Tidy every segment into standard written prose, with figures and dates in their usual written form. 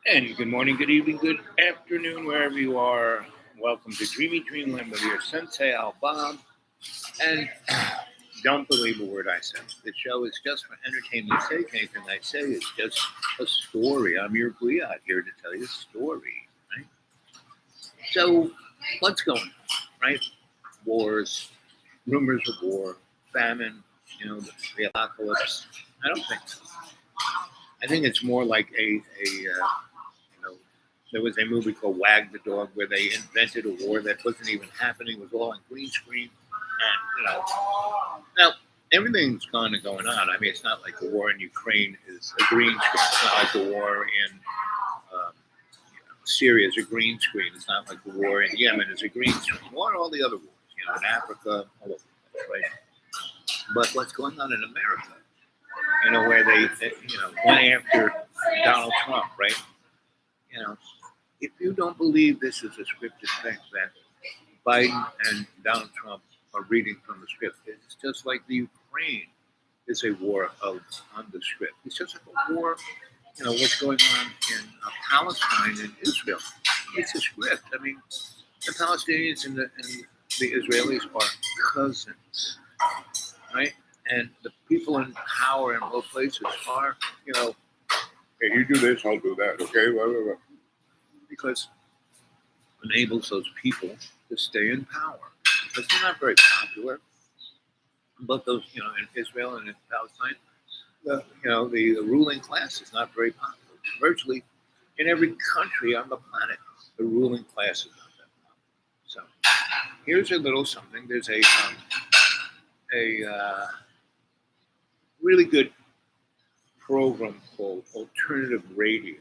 And good morning, good evening, good afternoon, wherever you are. Welcome to Dreamy Dreamland with your Sensei Al Bob. And don't believe a word I say. The show is just for entertainment's sake. Anything I say is just a story. I'm your griot here to tell you a story, right? So, what's going on, right? Wars, rumors of war, famine, the apocalypse. I don't think so. I think it's more like there was a movie called Wag the Dog where they invented a war that wasn't even happening. It was all on green screen. And, now everything's kind of going on. I mean, it's not like the war in Ukraine is a green screen. It's not like the war in Syria is a green screen. It's not like the war in Yemen is a green screen. Or all the other wars, in Africa, all over the place, right? But what's going on in America, where they went after Donald Trump, right? You know, if you don't believe this is a scripted thing, that Biden and Donald Trump are reading from the script, it's just like the Ukraine is a war on the script. It's just like a war, what's going on in Palestine and Israel. It's a script. I mean, the Palestinians and the Israelis are cousins, right? And the people in power in both places are, hey, you do this, I'll do that, okay? Blah, blah, blah. Because it enables those people to stay in power. Because they're not very popular. But those, in Israel and in Palestine, the ruling class is not very popular. Virtually in every country on the planet, the ruling class is not that popular. So here's a little something. There's a really good program called Alternative Radio.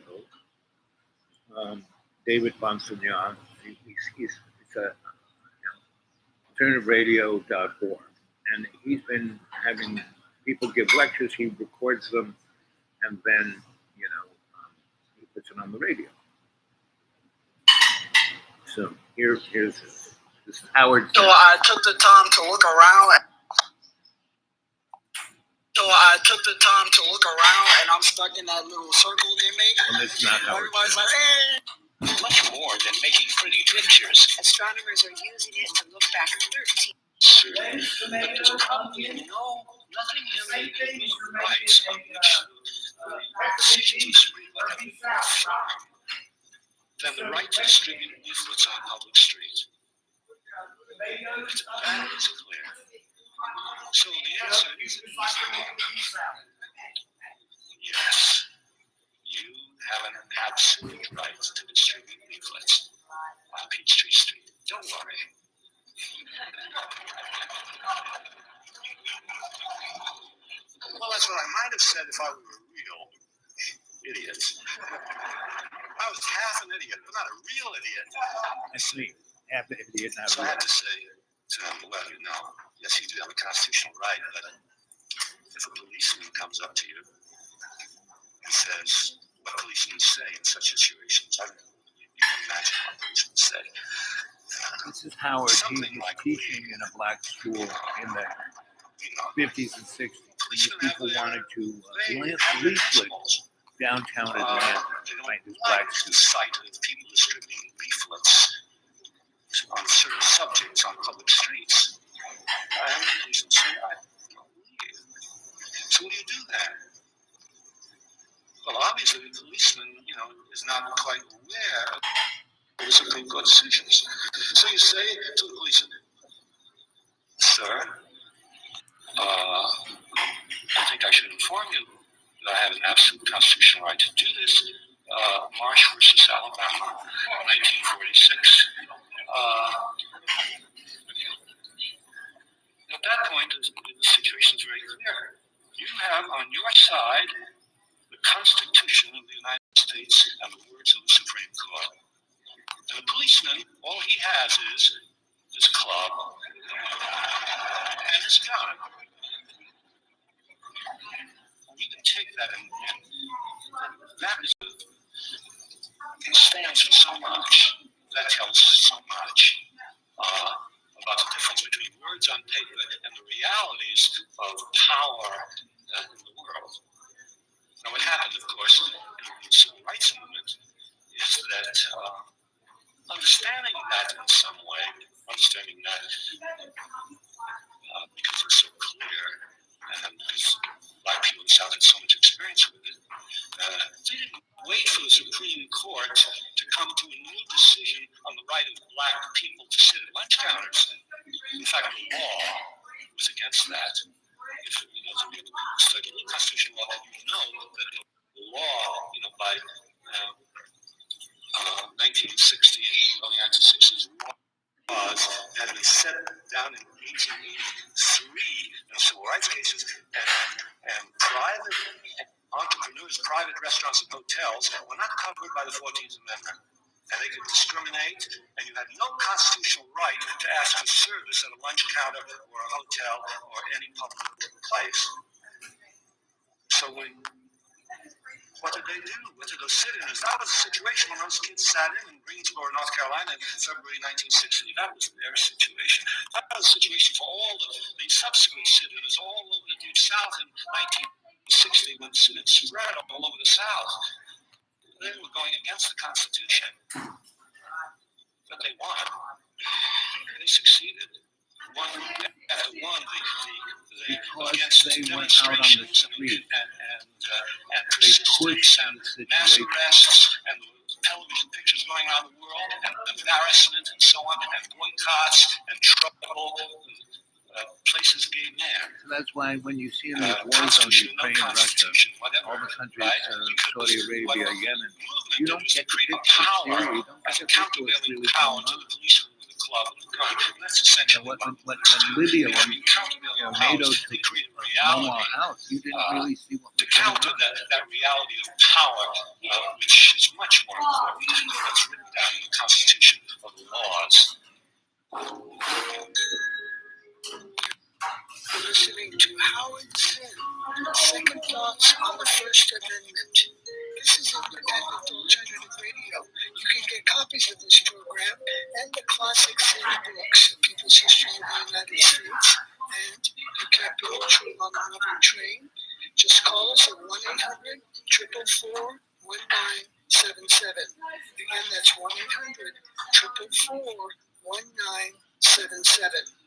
David Bonsignon, it's a alternativeradio.org, and he's been having people give lectures. He records them, and then he puts it on the radio. So here's this. This is Howard. So I took the time to look around. And I'm stuck in that little circle they make. And it's not Howard. Everybody's like, hey. Much more than making pretty pictures. Astronomers are using it to look back 13. But there's probably nothing in the Bill of Rights on which the decision to distribute have been more firm than the right to distribute leaflets on public streets. That is clear. So the answer is an easy one. Yes, you have an absolute right to distribute leaflets on Peachtree Street. Don't worry. Well, that's what I might have said if I were a real idiot. I was half an idiot, but not a real idiot. I see. Half an idiot, not So real. I had to say to him, well, yes, you do have a constitutional right, but if a policeman comes up to you and says, what policemen say in such situations, you can imagine what policemen say. This is Howard. He was teaching in a black school in the 50s and 60s. And these people wanted to leaflet downtown Atlanta, right? This black the school. sight of people distributing leaflets on certain subjects on public streets. And the policemen say, I don't believe you. So what do you do then? Well, obviously, the policeman, is not quite aware of the Supreme Court decisions. So you say to the policeman, sir, I think I should inform you that I have an absolute constitutional right to do this. Marsh versus Alabama, 1946. At that point, the situation is very clear. You have on your side the Constitution of the United States and the words of the Supreme Court. And the policeman, all he has is his club and his gun. You can take that and that stands for so much. That tells so much about the difference between words on paper and the realities of power in the world. Now, what happened, of course, in the civil rights movement South had so much experience with it. They didn't wait for the Supreme Court to come to a new decision on the right of black people to sit at lunch counters. In fact, the law was against that. If you study constitutional law, you know that the law, by 1960 and early 1960s laws had been set down in 1883 in civil rights cases, and private entrepreneurs, private restaurants and hotels were not covered by the 14th Amendment. And they could discriminate, and you had no constitutional right to ask for service at a lunch counter or a hotel or any public place. So what did they do? What did those sit-ins? That was a situation when those kids sat in Greensboro, North Carolina in February 1960. That was their situation. That was a situation for all the subsequent sit-ins all over the Deep South in 1960 when sit-ins spread all over the South. They were going against the Constitution, but they won. They succeeded. One after one, against they went out on the demonstrations street. and persistence and mass arrests and television pictures going around the world and embarrassment and so on and boycotts and trouble. Places gave in. So that's why when you see in the wars on Constitution, no Ukraine, Russia, constitution, whatever. all the countries, Right? Saudi Arabia, Yemen, Movement you that don't was to get to create pick a power theory, you don't as get to a pick what's countervailing really power going to on. the policeman with the club and the gun. And that's essentially When what Libya, when countervailing NATO powers, took they created Muammar reality out, you didn't really see what to was going counter on. that reality of power, which is much more important. That's written down in the Constitution of the laws. Listening to Howard Zinn, Second Thoughts on the First Amendment. This is Independent Alternative Radio. You can get copies of this program and the classic Zinn books, A People's History of the United States, and You Can't Be Neutral on the Moving Train. Just call us at 1-800-444-1977. Again, that's 1-800-444-1977.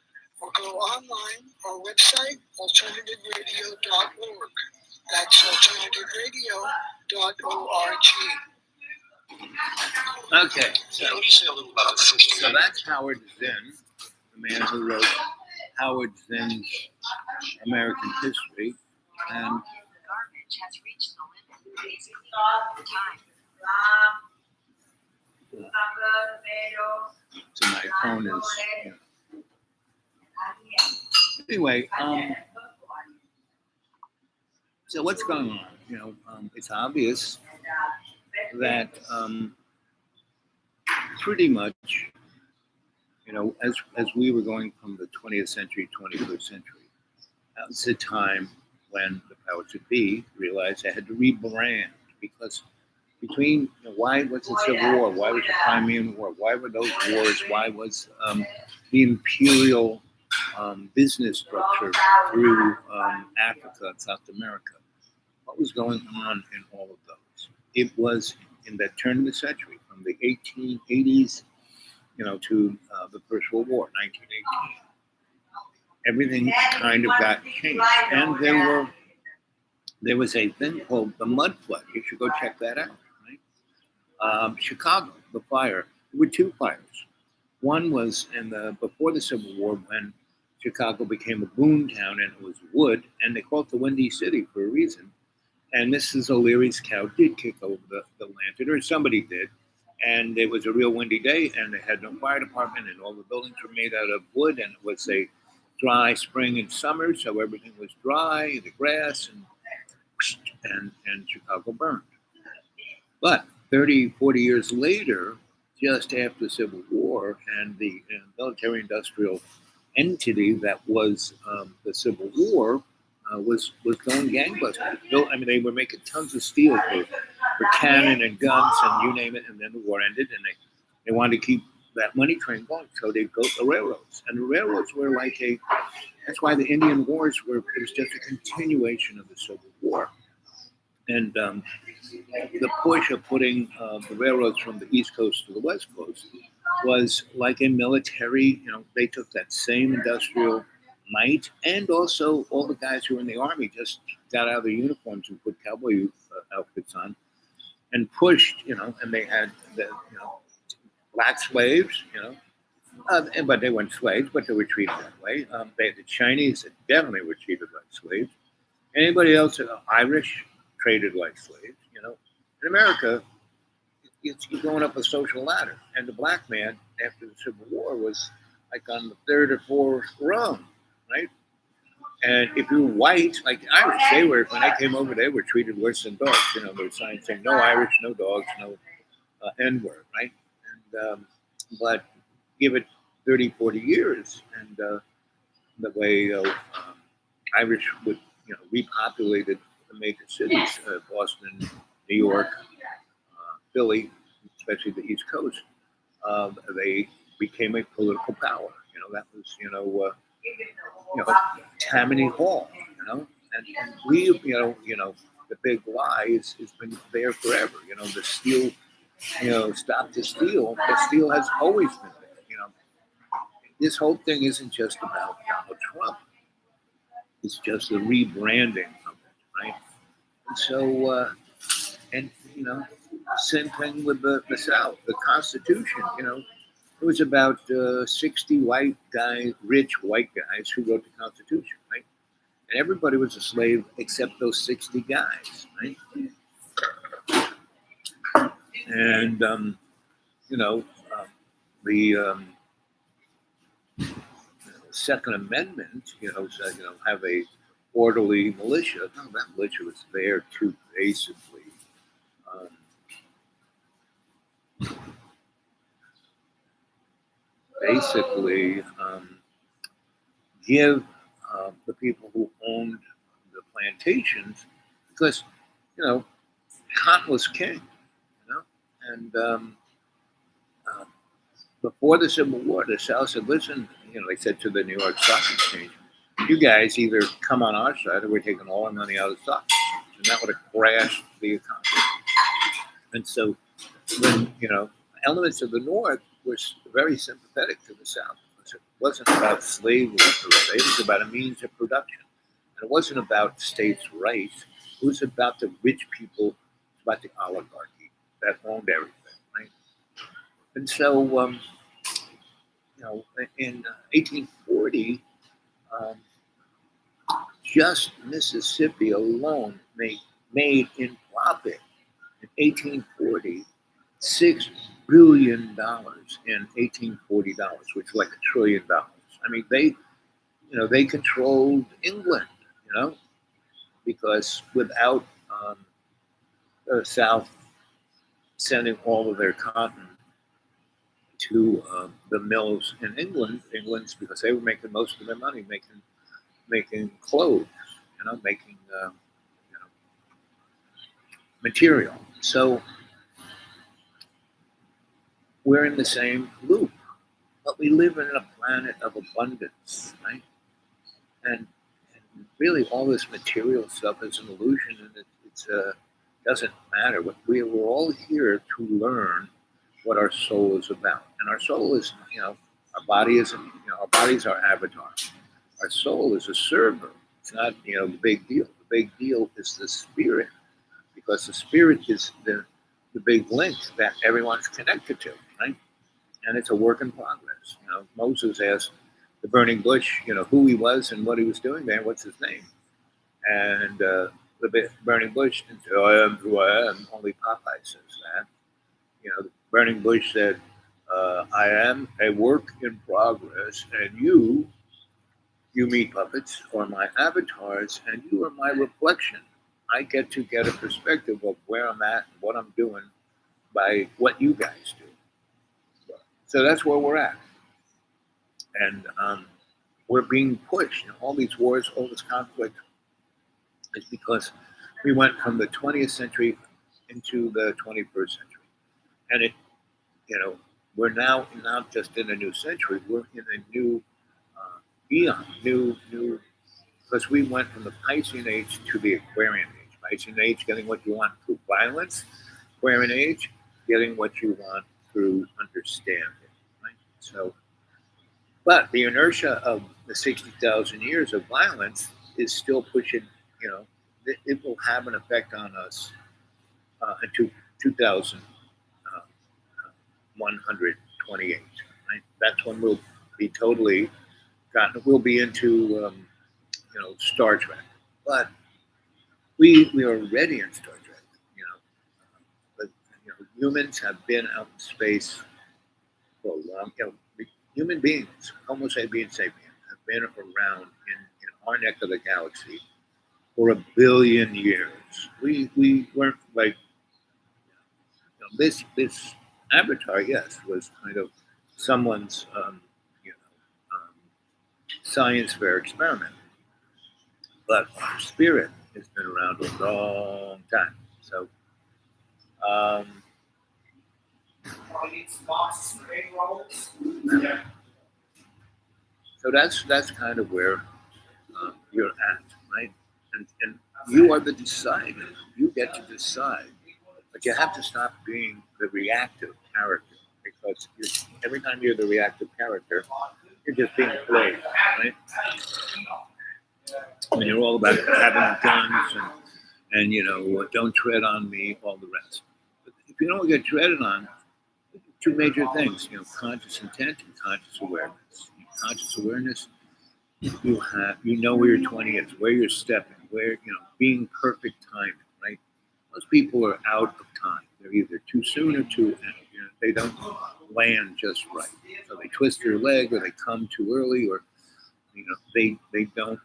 Or go online, our website, alternativeradio.org. That's alternativeradio.org. Okay, So let me say a little about the First so Amendment. that's Howard Zinn, the man who wrote Howard Zinn's American History, and The garbage has reached the limit. Basically, the time. so my phone is. Anyway, so what's going on? It's obvious that pretty much, as we were going from the 20th century, 21st century, that was the time when the powers that be realized they had to rebrand because between why was the Civil War, why was the Crimean War, why were those wars, why was the imperial business structure through Africa and South America. What was going on in all of those? It was in that turn of the century, from the 1880s, to the First World War, 1918. Everything kind of got changed, and there was a thing called the mud flood. You should go check that out. Right? Chicago, the fire. There were two fires. One was before the Civil War when Chicago became a boom town and it was wood, and they called it the Windy City for a reason. And Mrs. O'Leary's cow did kick over the lantern, or somebody did, and it was a real windy day, and they had no fire department, and all the buildings were made out of wood, and it was a dry spring and summer, so everything was dry, the grass, and Chicago burned. But 30, 40 years later, just after the Civil War and the military-industrial entity that was the Civil War was going gangbusters. They were making tons of steel for cannon and guns and you name it, and then the war ended, and they wanted to keep that money train going, so they built the railroads. And the railroads were that's why the Indian Wars it was just a continuation of the Civil War. And the push of putting the railroads from the East Coast to the West Coast was like a military, they took that same industrial might, and also all the guys who were in the army just got out of their uniforms and put cowboy outfits on and pushed, and they had the, black slaves, but they weren't slaves, but they were treated that way. They had the Chinese that definitely were treated like slaves. Anybody else, Irish, traded like slaves, In America, you're going up a social ladder. And the black man, after the Civil War, was like on the third or fourth rung, right? And if you were white, like the Irish, when they came over, they were treated worse than dogs. There were signs saying no Irish, no dogs, no N-word, right? And but give it 30, 40 years, and the way Irish would, repopulated the major cities, Boston, New York, Philly, especially the East Coast, they became a political power. That was, Tammany Hall, and we, the big lie has been there forever. The steel, stop the steal. The steel has always been there. This whole thing isn't just about Donald Trump. It's just the rebranding of it, right? And so, same thing with the South, the Constitution. It was about 60 white guys, rich white guys, who wrote the Constitution, right? And everybody was a slave except those 60 guys, right? And the Second Amendment, said, have a orderly militia. No, that militia was there to basically give the people who owned the plantations, because cotton was king, and before the Civil War, the South said, "Listen," they said to the New York Stock Exchange, "You guys either come on our side, or we're taking all our money out of the stock exchange," and that would have crashed the economy. And so, when elements of the North were very sympathetic to the South. It wasn't about slavery per se. It was about a means of production. And it wasn't about states' rights. It was about the rich people, about the oligarchy that owned everything, right? And so, in 1840, just Mississippi alone made in profit in 1840 $6 billion in 1840 dollars, which is like $1 trillion. I mean, they controlled England, because without the South sending all of their cotton to the mills in England's because they were making most of their money making clothes, making material. So we're in the same loop, but we live in a planet of abundance, right? And really, all this material stuff is an illusion, and it doesn't matter. We're all here to learn what our soul is about, and our soul is, our body isn't, our body's our avatar. Our soul is a server. It's not, the big deal. The big deal is the spirit, because the spirit is the big link that everyone's connected to, right? And it's a work in progress. Moses asked the burning bush, who he was and what he was doing there, what's his name? And the burning bush didn't say, I am who I am. Only Popeye says that. The burning bush said, I am a work in progress, and you meat puppets, are my avatars, and you are my reflection. I get to get a perspective of where I'm at and what I'm doing by what you guys do. So that's where we're at. And we're being pushed. All these wars, all this conflict is because we went from the 20th century into the 21st century. And it, we're now not just in a new century, we're in a new eon, because we went from the Piscean age to the Aquarian age. Piscean age, getting what you want through violence. Aquarian age, getting what you want through understanding. Right? So, but the inertia of the 60,000 years of violence is still pushing, it will have an effect on us in 2128, right? That's when we'll be totally we'll be into, Star Trek. But we are already in Star Trek, but humans have been out in space for a long, human beings, Homo sapiens sapiens, have been around in our neck of the galaxy for 1 billion years. We weren't like, this avatar, yes, was kind of someone's science fair experiment, but our spirit has been around a long time. So so that's kind of where you're at, right? And you are the decider. You get to decide, but you have to stop being the reactive character, because every time you're the reactive character, you're just being played, right? I mean, you're all about having guns and don't tread on me, all the rest. But if you don't get treaded on, two major things, conscious intent and conscious awareness. Conscious awareness, you know where your 20 is, where you're stepping, where, being perfect timing, right? Most people are out of time. They're either too soon or too end. They don't land just right. So they twist their leg, or they come too early, or, they don't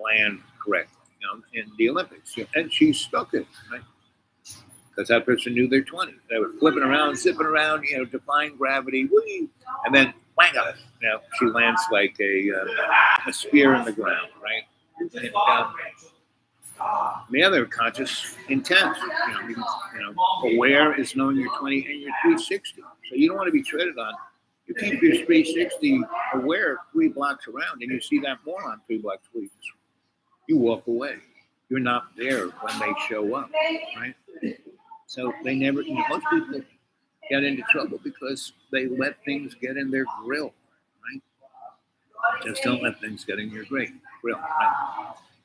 land correctly, in the Olympics. And she stuck it, right? Because that person knew they're 20. They were flipping around, zipping around, defying gravity, whee, and then whang up. She lands like a spear in the ground, right? And, the other conscious intent, aware is knowing you're 20 and you're 360. So you don't want to be treaded on. You keep your 360 aware 3 blocks around, and you see that moron 3 blocks away. You walk away. You're not there when they show up, right? So they never, most people get into trouble because they let things get in their grill, right? Just don't let things get in your grill, right?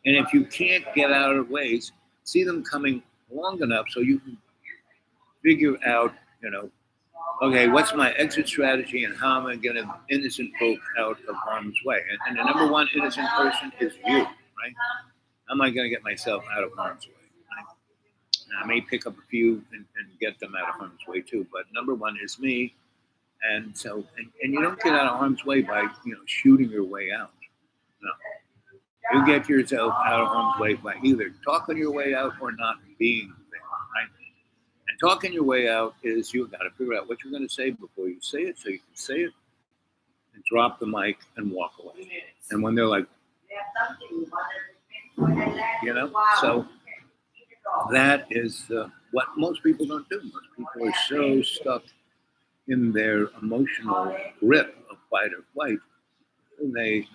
And if you can't get out of ways, see them coming long enough so you can figure out, okay, what's my exit strategy and how am I going to innocent folk out of harm's way? And the number one innocent person is you, right? How am I going to get myself out of harm's way? Right? And I may pick up a few and get them out of harm's way too, but number one is me. And so, and you don't get out of harm's way by, shooting your way out. No. You get yourself out of harm's way by either talking your way out or not being there, right? And talking your way out is you've got to figure out what you're going to say before you say it, so you can say it and drop the mic and walk away. And when they're like, so that is what most people don't do. Most people are so stuck in their emotional grip of fight or flight, and they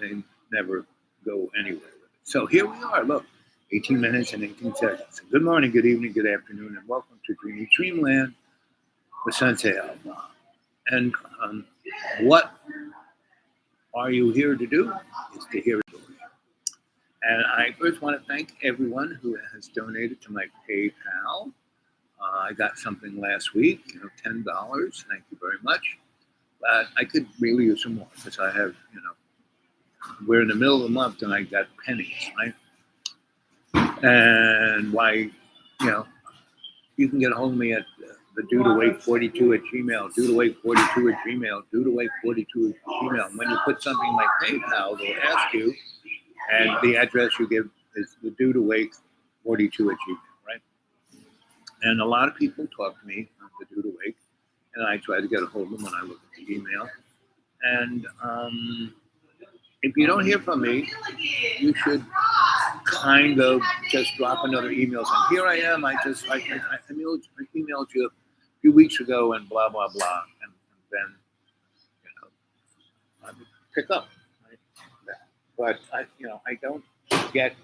never go anywhere with it. So here we are, look, 18 minutes and 18 seconds. Good morning, good evening, good afternoon, and welcome to Dreamy Dreamland with Sensei Alba. And what are you here to do? Is to hear it. And I first want to thank everyone who has donated to my PayPal. I got something last week, $10. Thank you very much. But I could really use some more because I have, we're in the middle of the month and I got pennies, right? And why, you can get a hold of me at the dudewake42@gmail, dudewake42@gmail, dudewake42@gmail. And when you put something like PayPal, they'll ask you, and the address you give is the dudewake42@gmail, right? And a lot of people talk to me on the Dudewake, and I try to get a hold of them when I look at the email. And if you don't hear from me, you should kind of just drop another email saying, here I am, I emailed you a few weeks ago and blah, blah, blah. And then, I would pick up. Right? But I don't get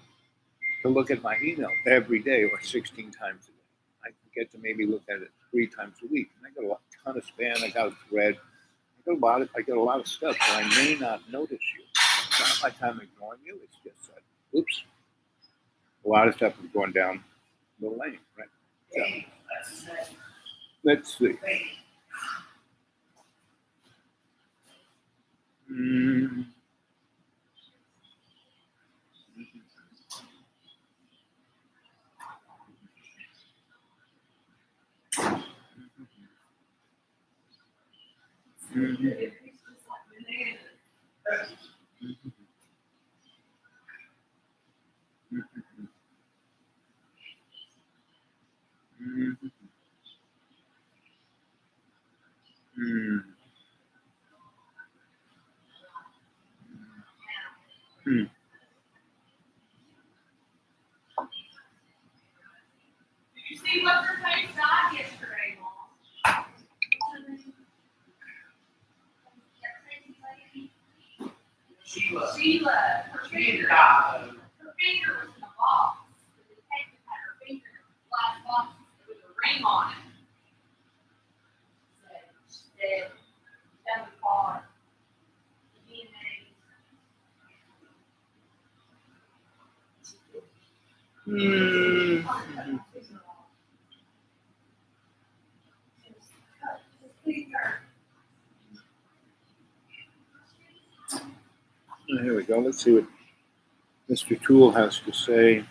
to look at my email every day or 16 times a day. I get to maybe look at it 3 times a week. And I got a ton of spam, I got a thread, I get a lot of stuff, so I may not notice you. It's not like I'm ignoring you. It's just that, oops, a lot of stuff is going down the lane, right? So, let's see. Mm. Mhm. Mhm. Mhm. Mhm. Did you see what her face died yesterday, Mom? Sheila, her finger died. Her finger was in a box. The detective had her finger in a glass box with a ring on it. So she's dead. Done the car. The DNA. Mhm. Here we go. Let's see what Mr. Toole has to say.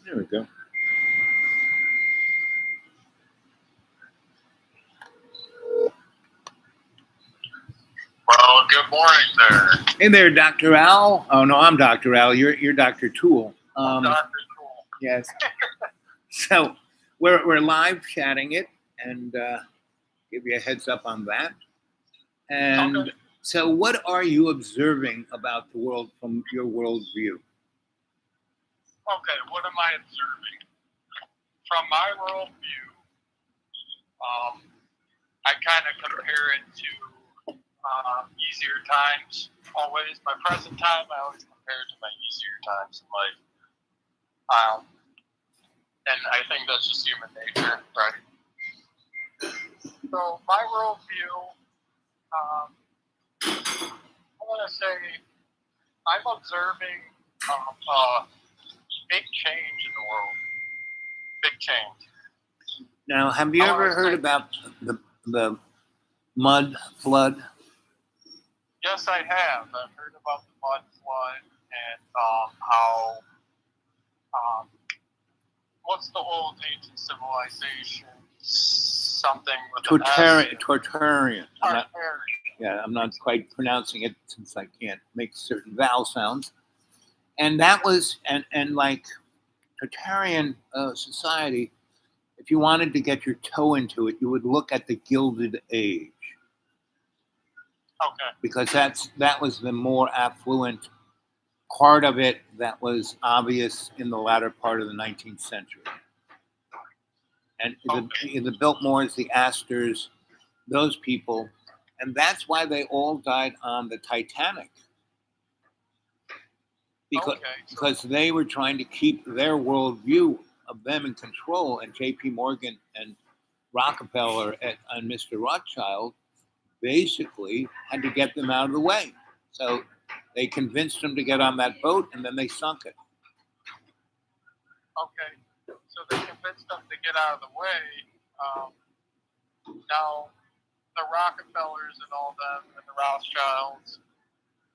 There we go. Well, good morning there. Hey there, Dr. Al. Oh no, I'm Dr. Al. You're Dr. Toole. Dr. Cool. Yes. So we're live chatting it, and give you a heads up on that. And Okay. so, what are you observing about the world from your worldview? Okay, what am I observing? From my worldview, I kind of compare it to easier times. Always, my present time, I always compare it to my easier times in life. And I think that's just human nature, right? So my worldview, I want to say, I'm observing big change in the world. Big change. Now, have you ever heard about the mud flood? Yes, I have. I've heard about the mud flood and how what's the old ancient civilization? Something with an S. Torturian. Tartarian. I'm not quite pronouncing it since I can't make certain vowel sounds. And that was and like Tartarian society, if you wanted to get your toe into it, you would look at the Gilded Age, Okay. because that was the more affluent part of it that was obvious in the latter part of the 19th century. And the Biltmores, the Astors, those people, and that's why they all died on the Titanic. Because they were trying to keep their worldview of them in control, and J.P. Morgan and Rockefeller and Mr. Rothschild basically had to get them out of the way. So they convinced them to get on that boat, and then they sunk it. Okay. So they convinced them to get out of the way. Now, the Rockefellers and all them and the Rothschilds,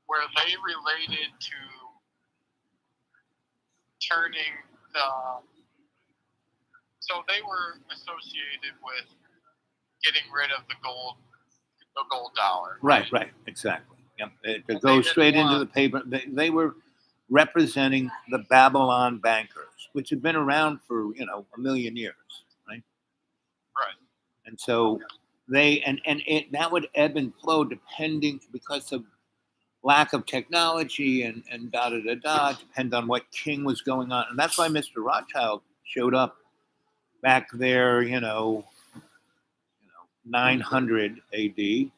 where they related to turning so they were associated with getting rid of the gold dollar. Right, exactly. Yep. To go straight into the paper, they were representing the Babylon bankers, which had been around for a million years, right? Right. And so that would ebb and flow depending, because of lack of technology and depend on what king was going on. And that's why Mr. Rothschild showed up back there, 900 AD,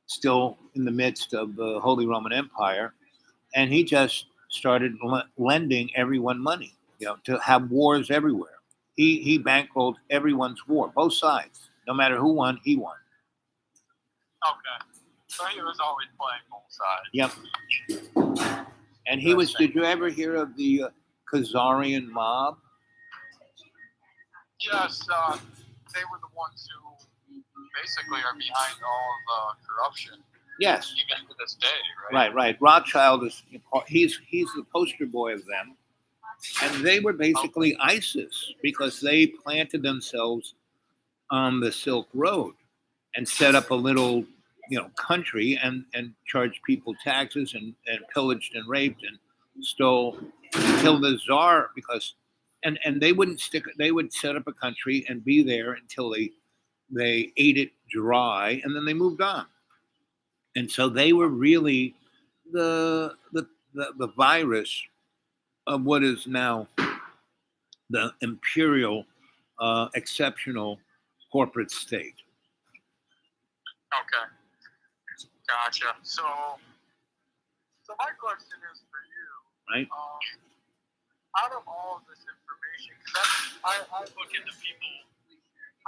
still in the midst of the Holy Roman Empire, and he just started lending everyone money, to have wars everywhere. He bankrolled everyone's war, both sides. No matter who won, he won. Okay. So he was always playing both sides. Yep. And he was. Did you ever hear of the Khazarian mob? Yes, they were the ones who basically are behind all of the corruption, Yes. even to this day, right? Right. Rothschild is. He's the poster boy of them, and they were basically ISIS because they planted themselves on the Silk Road and set up a little, country and charged people taxes and pillaged and raped and stole until the Tsar, because and they wouldn't they would set up a country and be there until they ate it dry, and then they moved on. And so they were really the virus of what is now the imperial exceptional corporate state. Okay. Gotcha. So my question is for you. Right. Out of all of this information, because I look into people,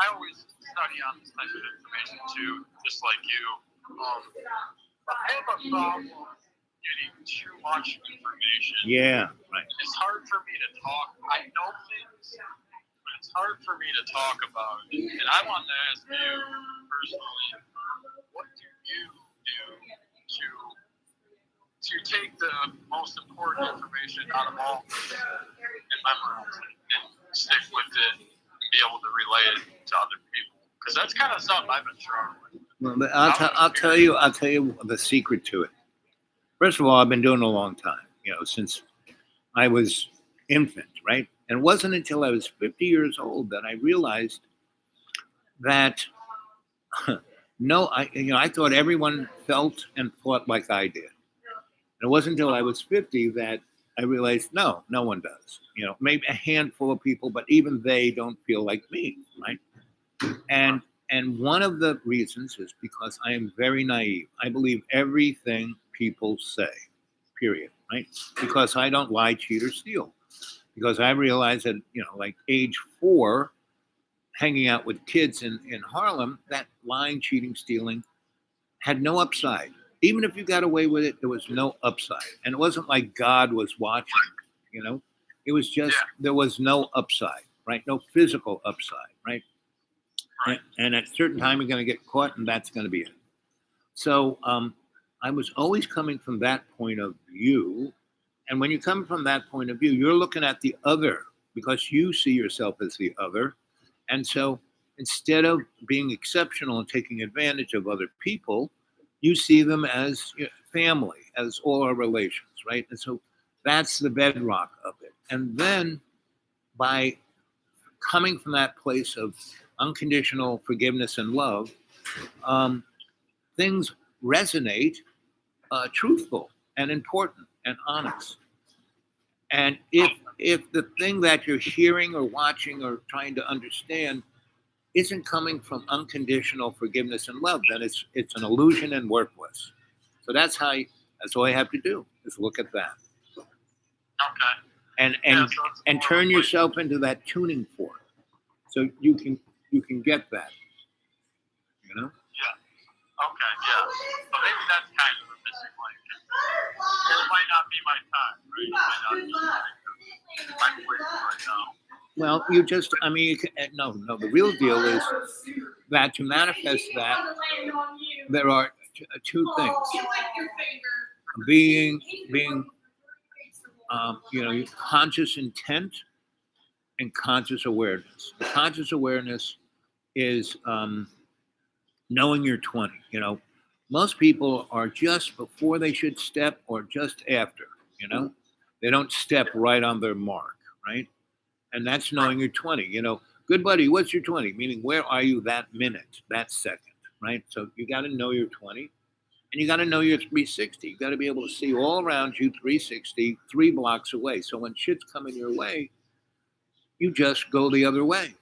I always study on this type of information too, just like you. But I have a problem getting too much information. Yeah. Right. It's hard for me to talk. I know things, but it's hard for me to talk about it. And I want to ask you personally, what do you do to take the most important information out of all of this and memorize it and stick with it and be able to relay it to other people? Because that's kind of something I've been struggling with. Well, I'll tell you the secret to it. First of all, I've been doing it a long time, since I was infant, right? And it wasn't until I was 50 years old that I realized that I thought everyone felt and thought like I did. And it wasn't until I was 50 that I realized, no one does. Maybe a handful of people, but even they don't feel like me, right? And one of the reasons is because I am very naive. I believe everything people say, period, right? Because I don't lie, cheat, or steal. Because I realized that, like age 4, hanging out with kids in Harlem, that lying, cheating, stealing had no upside. Even if you got away with it, there was no upside. And it wasn't like God was watching, It was just, there was no upside, right? No physical upside, right? And at a certain time, you're going to get caught, and that's going to be it. So I was always coming from that point of view. And when you come from that point of view, you're looking at the other because you see yourself as the other. And so instead of being exceptional and taking advantage of other people, you see them as family, as all our relations, right? And so that's the bedrock of it. And then by coming from that place of unconditional forgiveness and love, things resonate truthful and important and honest. And if the thing that you're hearing or watching or trying to understand isn't coming from unconditional forgiveness and love, then it's an illusion and worthless. So that's all you have to do is look at that. Okay. And turn yourself into that tuning fork, so you can get that. Yeah. Okay. Yeah. So maybe that's kind of a missing link. It might not be my time, right? It might not be my place right now. Well, no. The real deal is that to manifest that, there are two things: being conscious intent and conscious awareness. The conscious awareness is knowing you're 20. Most people are just before they should step or just after. They don't step right on their mark, right? And that's knowing you're 20. Good buddy, what's your 20? Meaning, where are you that minute, that second, right? So you got to know you're 20, and you got to know you're 360. You got to be able to see all around you 360, 3 blocks away. So when shit's coming your way, you just go the other way.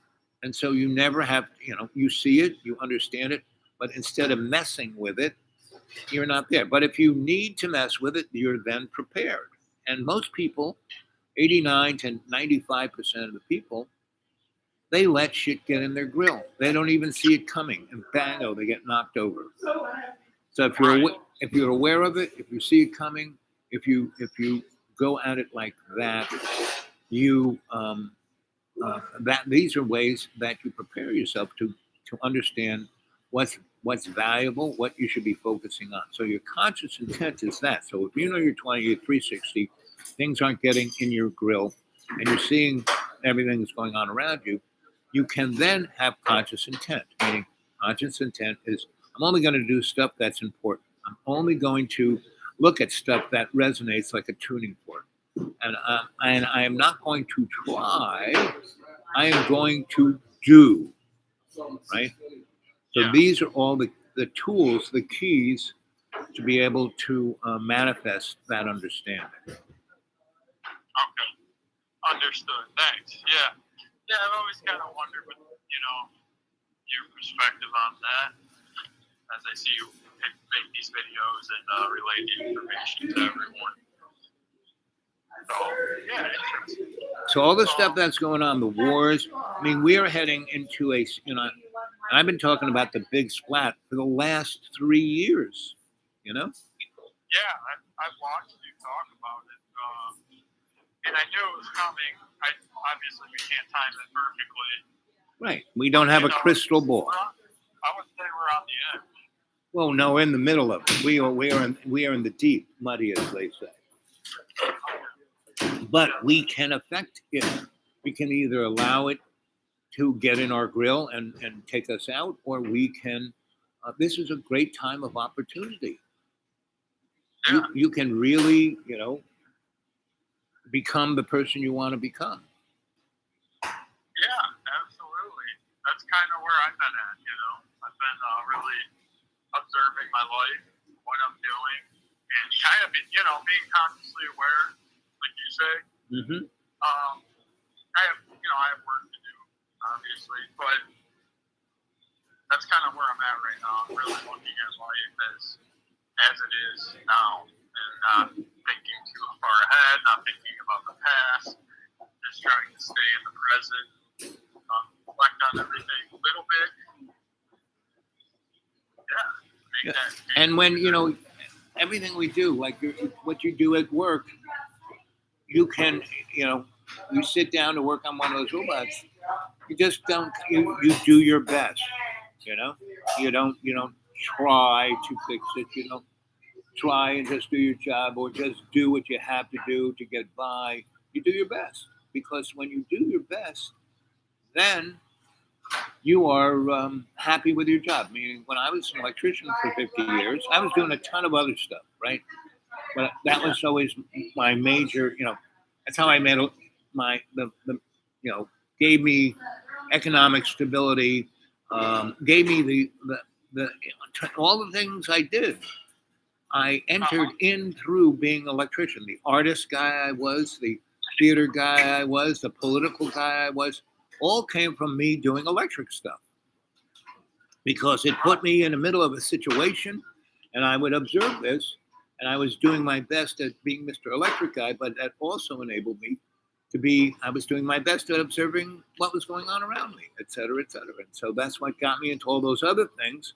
And so you never have, you see it, you understand it, but instead of messing with it, you're not there. But if you need to mess with it, you're then prepared. And most people, 89 to 95% of the people, they let shit get in their grill. They don't even see it coming, and bang, oh, they get knocked over. So if you're aware of it, if you see it coming, if you go at it like that, you that these are ways that you prepare yourself to understand what's valuable, what you should be focusing on. So your conscious intent is that. So if you know you're 20, you're 360, things aren't getting in your grill, and you're seeing everything that's going on around you, you can then have conscious intent. Meaning, conscious intent is I'm only going to do stuff that's important. I'm only going to look at stuff that resonates like a tuning fork. And I am not going to try. I am going to do. Right? So these are all the tools, the keys to be able to manifest that understanding. Okay. Understood. Thanks. Yeah. Yeah, I've always kind of wondered, with, your perspective on that, as I see you make these videos and relay the information to everyone. So, yeah, interesting. So all the stuff that's going on, the wars, I mean, we are heading into I've been talking about the big splat for the last 3 years, Yeah, I've watched you talk about it, and I knew it was coming. Obviously, we can't time it perfectly. Right. We don't have a crystal ball. I would say we're on the edge. Well, no, in the middle of it. We are in the deep, muddy, as they say. But we can affect it. We can either allow it to get in our grill and take us out, or we can. This is a great time of opportunity. Yeah. You can really, become the person you want to become. Yeah, absolutely. That's kind of where I've been at, I've been really observing my life, what I'm doing, and kind of, being consciously aware, like you say. Mm-hmm. I have work to do, obviously, but that's kind of where I'm at right now. I'm really looking at life as it is now, and not thinking too far ahead, not thinking about the past, just trying to stay in the present, reflect on everything a little bit. Yeah. And when, everything we do, like what you do at work, you can, you sit down to work on one of those robots, you just don't, you do your best, you don't try to fix it, you don't try and just do your job or just do what you have to do to get by. You do your best, because when you do your best, then you are happy with your job. Meaning, when I was an electrician for 50 years, I was doing a ton of other stuff, right? But that was always my major, that's how I made gave me economic stability, gave me the all the things I did. I entered in through being an electrician. The artist guy I was, the theater guy I was, the political guy I was, all came from me doing electric stuff. Because it put me in the middle of a situation, and I would observe this, and I was doing my best at being Mr. Electric Guy, but that also enabled me I was doing my best at observing what was going on around me, et cetera, et cetera. And so that's what got me into all those other things.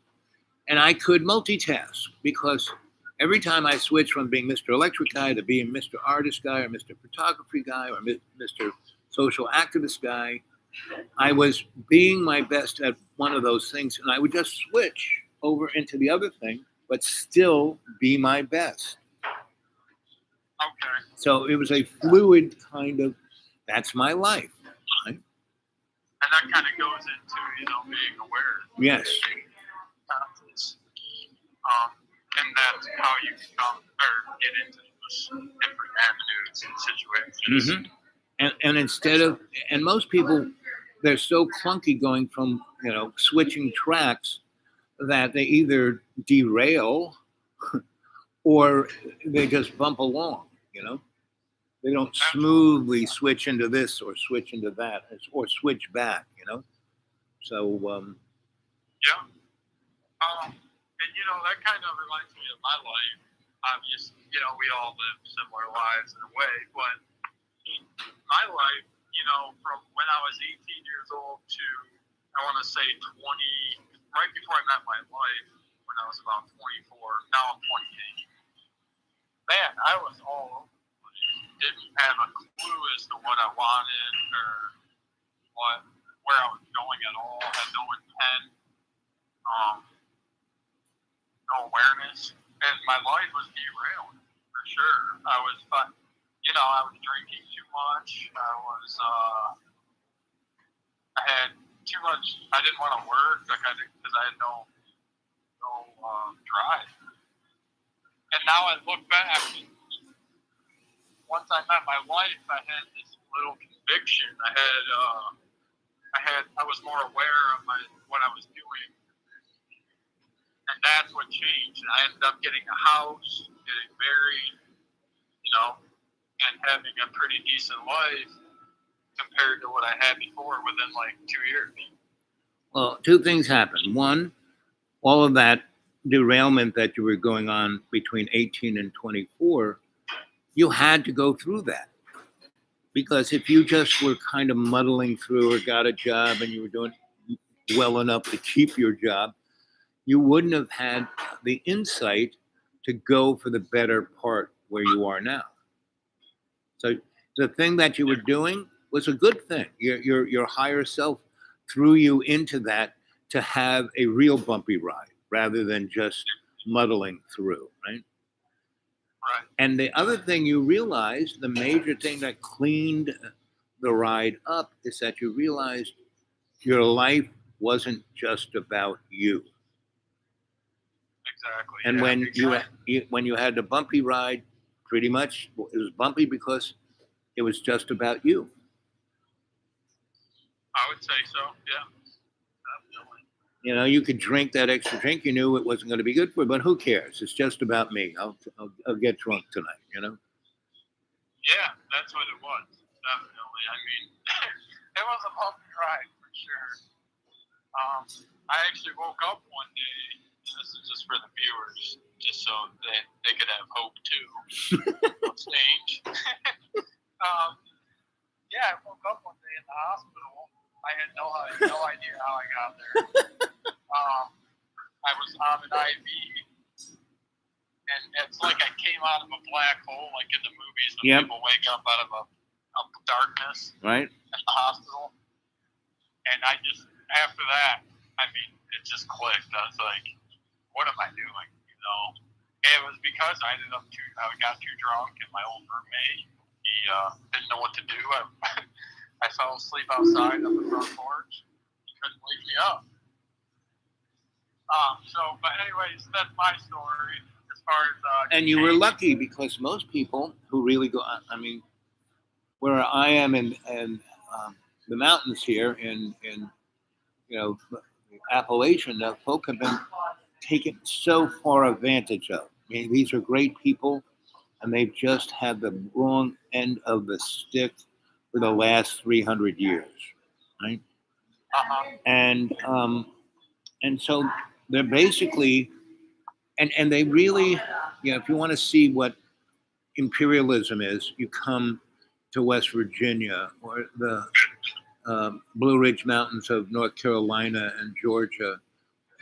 And I could multitask, because every time I switched from being Mr. Electric Guy to being Mr. Artist Guy or Mr. Photography Guy or Mr. Social Activist Guy, I was being my best at one of those things, and I would just switch over into the other thing, but still be my best. Okay. So it was a fluid kind of, that's my life. Right? And that kind of goes into, being aware. Yes. Being conscious. And that's how you become, or get into those different avenues and situations. Mm-hmm. And instead of, and most people, they're so clunky going from, switching tracks that they either derail or they just bump along, They don't smoothly switch into this or switch into that or switch back, So, Yeah. And, you know, that kind of reminds me of my life. Obviously, you know, we all live similar lives in a way, but my life, you know, from when I was 18 years old to, I want to say 20, right before I met my wife, when I was about 24, now I'm 28. Man, I was all over the place. Didn't have a clue as to what I wanted or where I was going at all. Had no intent, no awareness, and my life was derailed for sure. I was, you know, I was drinking too much. I had too much. I didn't want to work because I had no drive. And now I look back. Once I met my wife, I had this little conviction. I was more aware of what I was doing, and that's what changed. And I ended up getting a house, getting married, you know, and having a pretty decent life compared to what I had before within like 2 years. Well, two things happened. One, all of that derailment that you were going on between 18 and 24, you had to go through that. Because if you just were kind of muddling through or got a job and you were doing well enough to keep your job, you wouldn't have had the insight to go for the better part where you are now. So the thing that you were doing was a good thing. Your higher self threw you into that to have a real bumpy ride rather than just muddling through, right? Right. And the other thing you realized, the major thing that cleaned the ride up, is that you realized your life wasn't just about you. Exactly. And yeah, when you had the bumpy ride, pretty much it was bumpy because it was just about you. I would say so. Yeah. Definitely. You know, you could drink that extra drink. You knew it wasn't going to be good for you, but who cares? It's just about me. I'll get drunk tonight, you know? Yeah, that's what it was. Definitely. I mean, it was a bumpy ride for sure. I actually woke up one day, and this is just for the viewers, just so they could have hope too. Change. Yeah, I woke up one day in the hospital. I had no idea how I got there. I was on an IV, and it's like I came out of a black hole, like in the movies when Yep. people wake up out of a darkness Right? at the hospital. And I just, after that, I mean, it just clicked. I was like, what am I doing? You know? And it was because I got too drunk, and my old roommate, he didn't know what to do. I fell asleep outside on the front porch. He couldn't wake me up. But anyways, that's my story as far as. And you were lucky because most people who really go, I mean, where I am in the mountains here in you know, Appalachian, the folk have been taken so far advantage of. I mean, these are great people, and they've just had the wrong end of the stick for the last 300 years, right? And so they're basically, and they really, you know, if you want to see what imperialism is, you come to West Virginia or the Blue Ridge Mountains of North Carolina and Georgia,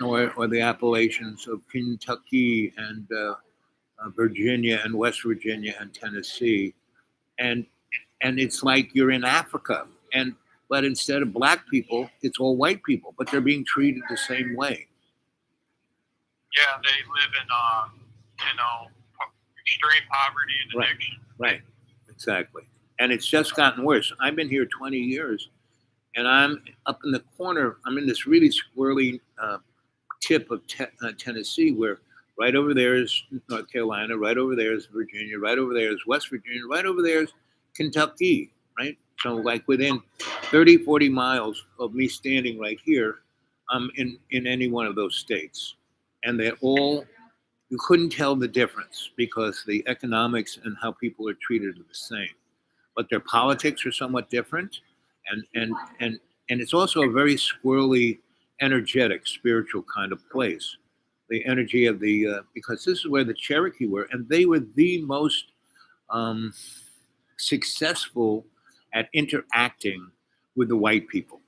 or the Appalachians of Kentucky and Virginia and West Virginia and Tennessee, and it's like you're in Africa, but instead of black people, it's all white people, but they're being treated the same way. Yeah, they live in, extreme poverty and Right. addiction. Right, exactly. And it's just gotten worse. I've been here 20 years, and I'm up in the corner. I'm in this really squirrely tip of Tennessee, where right over there is North Carolina, right over there is Virginia, right over there is West Virginia, right over there is Kentucky, right? So like within 30, 40 miles of me standing right here, I'm in any one of those states. And they're all, you couldn't tell the difference because the economics and how people are treated are the same. But their politics are somewhat different. And it's also a very squirrely, energetic, spiritual kind of place. the energy of the because this is where the Cherokee were, and they were the most successful at interacting with the white people.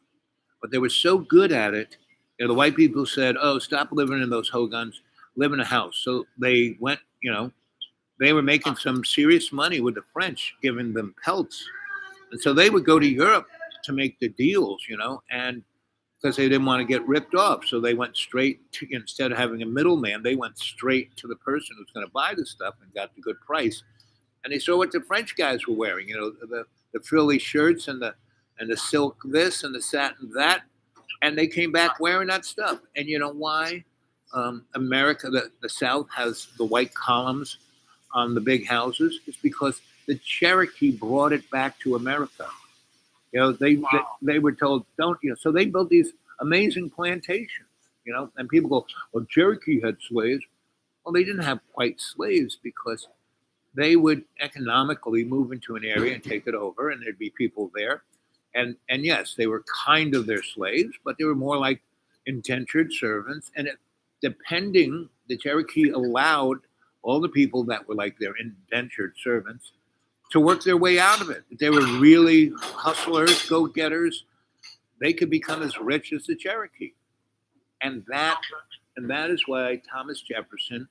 But they were so good at it, the white people said, "Oh, stop living in those hogans, live in a house." So they went, they were making some serious money with the French, giving them pelts, and so they would go to Europe to make the deals, and because they didn't want to get ripped off, so they went straight to, instead of having a middleman, they went straight to the person who's going to buy the stuff and got the good price. And they saw what the French guys were wearing, the frilly shirts and the silk this and the satin that, and they came back wearing that stuff. And you know why? America, the South has the white columns on the big houses. It's because the Cherokee brought it back to America. They were told don't. So they built these amazing plantations. And people go, well, Cherokee had slaves. Well, they didn't have white slaves because they would economically move into an area and take it over, and there'd be people there. And yes, they were kind of their slaves, but they were more like indentured servants. And the Cherokee allowed all the people that were like their indentured servants to work their way out of it. If they were really hustlers, go-getters, they could become as rich as the Cherokee. And that is why Thomas Jefferson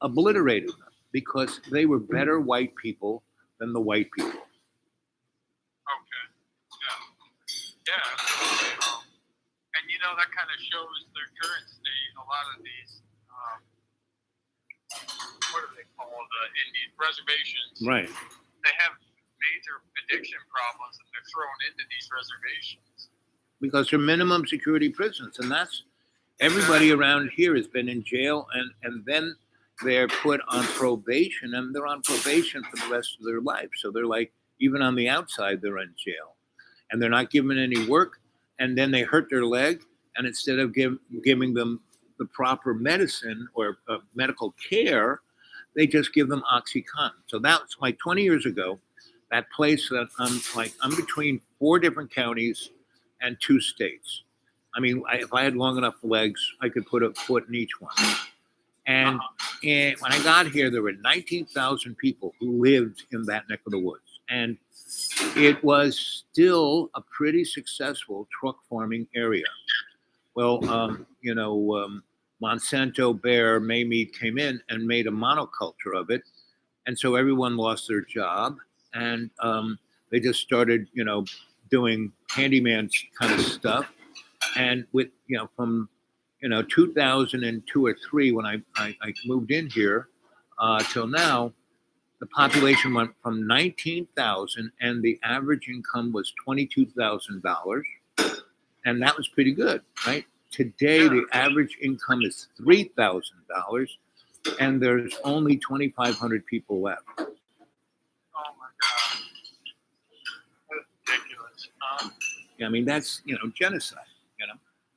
obliterated them, because they were better white people than the white people. Okay. Yeah. And that kind of shows their current state. A lot of these, what are they called? Indian reservations. Right. They have major addiction problems, and they're thrown into these reservations. Because they're minimum security prisons, and that's everybody around here has been in jail, and then they're put on probation, and they're on probation for the rest of their life. So they're like, even on the outside, they're in jail, and they're not given any work. And then they hurt their leg, and instead of giving them the proper medicine or medical care, they just give them OxyContin. So that's like 20 years ago, that place that I'm between 4 different counties and 2 states. I mean, if I had long enough legs, I could put a foot in each one. And when I got here, there were 19,000 people who lived in that neck of the woods. And it was still a pretty successful truck farming area. Well, Monsanto, Bayer, Maymead came in and made a monoculture of it. And so everyone lost their job. And they just started, doing handyman kind of stuff. And with, from 2002 or 3, when I moved in here, till now, the population went from 19,000, and the average income was $22,000, and that was pretty good, right? Today, the average income is $3,000, and there's only 2,500 people left. Oh my God, that's ridiculous. I mean, that's genocide.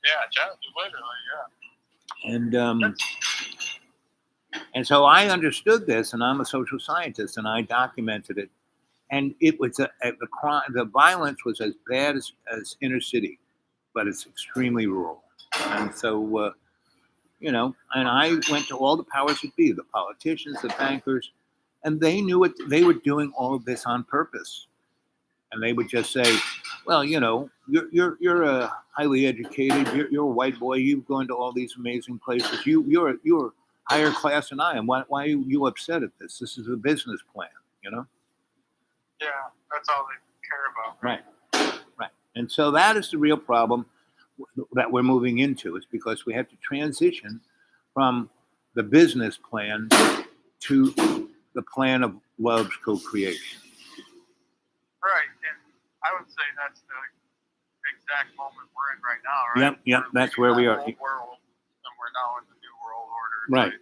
Yeah, literally, yeah. And so I understood this, and I'm a social scientist, and I documented it. And it was the violence was as bad as inner city, but it's extremely rural. And so, and I went to all the powers that be, the politicians, the bankers, and they knew it. They were doing all of this on purpose. And they would just say, well, you're a highly educated, you're a white boy, you've gone to all these amazing places. You're higher class than I am. Why are you upset at this? This is a business plan, Yeah, that's all they care about. Right. And so that is the real problem that we're moving into, is because we have to transition from the business plan to the plan of love's co-creation. Right, and I would say that's the exact moment we're in right now, right? Yep, that's where we are. Old world, and we're now in the new world order. Right.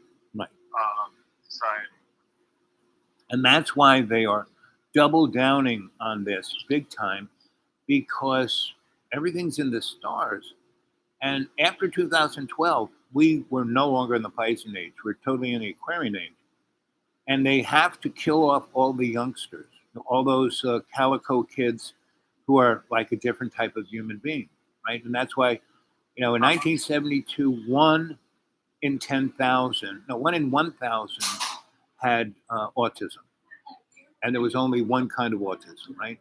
Society. And that's why they are double downing on this big time, because everything's in the stars. And after 2012, we were no longer in the Piscean age. We're totally in the Aquarian age. And they have to kill off all the youngsters, all those calico kids who are like a different type of human being, right? And that's why, in 1972, 1 in 10,000, no, 1 in 1,000 had autism. And there was only one kind of autism, right?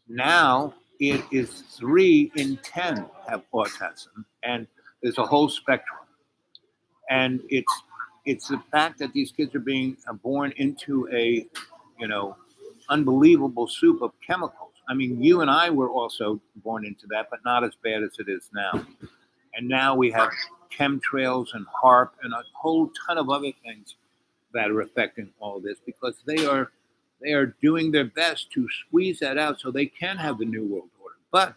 Now it is 3 in 10 have autism, and there's a whole spectrum. And it's the fact that these kids are being born into a, unbelievable soup of chemicals. I mean, you and I were also born into that, but not as bad as it is now. And now we have chemtrails and HARP and a whole ton of other things that are affecting all of this because they are doing their best to squeeze that out so they can have the New World Order. But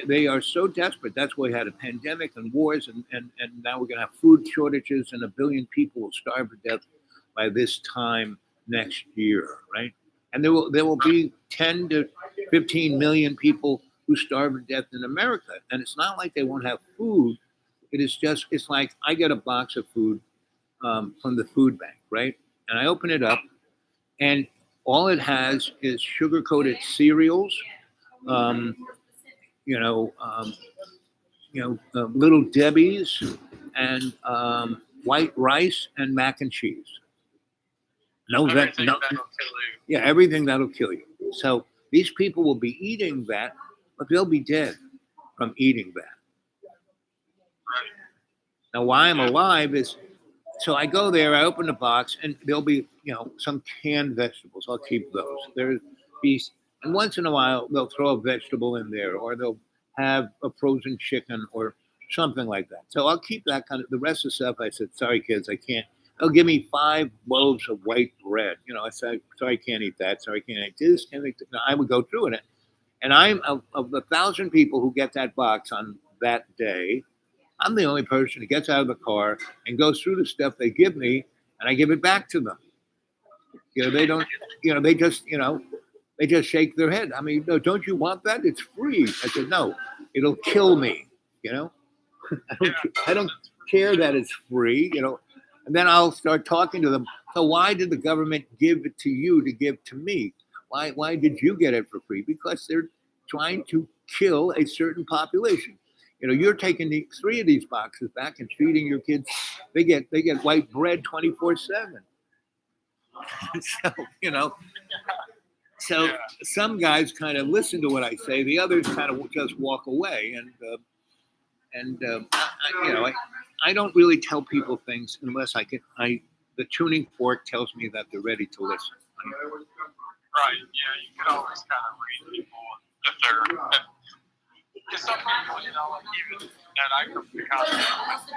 they are so desperate. That's why we had a pandemic and wars, and now we're going to have food shortages, and 1 billion people will starve to death by this time next year, right? And there will be 10 to 15 million people who starve to death in America. And it's not like they won't have food. It's like I get a box of food from the food bank, right? And I open it up, and all it has is sugar-coated cereals, Little Debbie's, and white rice and mac and cheese. Everything that'll kill you. Yeah, everything that'll kill you. So these people will be eating that, but they'll be dead from eating that. Right. Now, why I'm alive is, so I go there, I open the box, and there'll be, some canned vegetables. I'll keep those. There'll be, and once in a while, they'll throw a vegetable in there, or they'll have a frozen chicken or something like that. So I'll keep that kind of, the rest of the stuff, I said, sorry, kids, I can't. They'll give me 5 loaves of white bread. I said, sorry, I can't eat that. Sorry, I can't eat this. I would go through it. And I'm of 1,000 people who get that box on that day, I'm the only person who gets out of the car and goes through the stuff they give me, and I give it back to them. They don't, they just shake their head. I mean, no, don't you want that? It's free. I said, no, it'll kill me. I don't care that it's free, And then I'll start talking to them. So why did the government give it to you to give to me? Why did you get it for free? Because they're trying to kill a certain population. You're taking 3 of these boxes back and feeding your kids. They get white bread 24/7. So some guys kind of listen to what I say. The others kind of just walk away. I don't really tell people things unless the tuning fork tells me that they're ready to listen. Right. Yeah, you can always kind of read people if they're. Because some people, even that I come to contact with,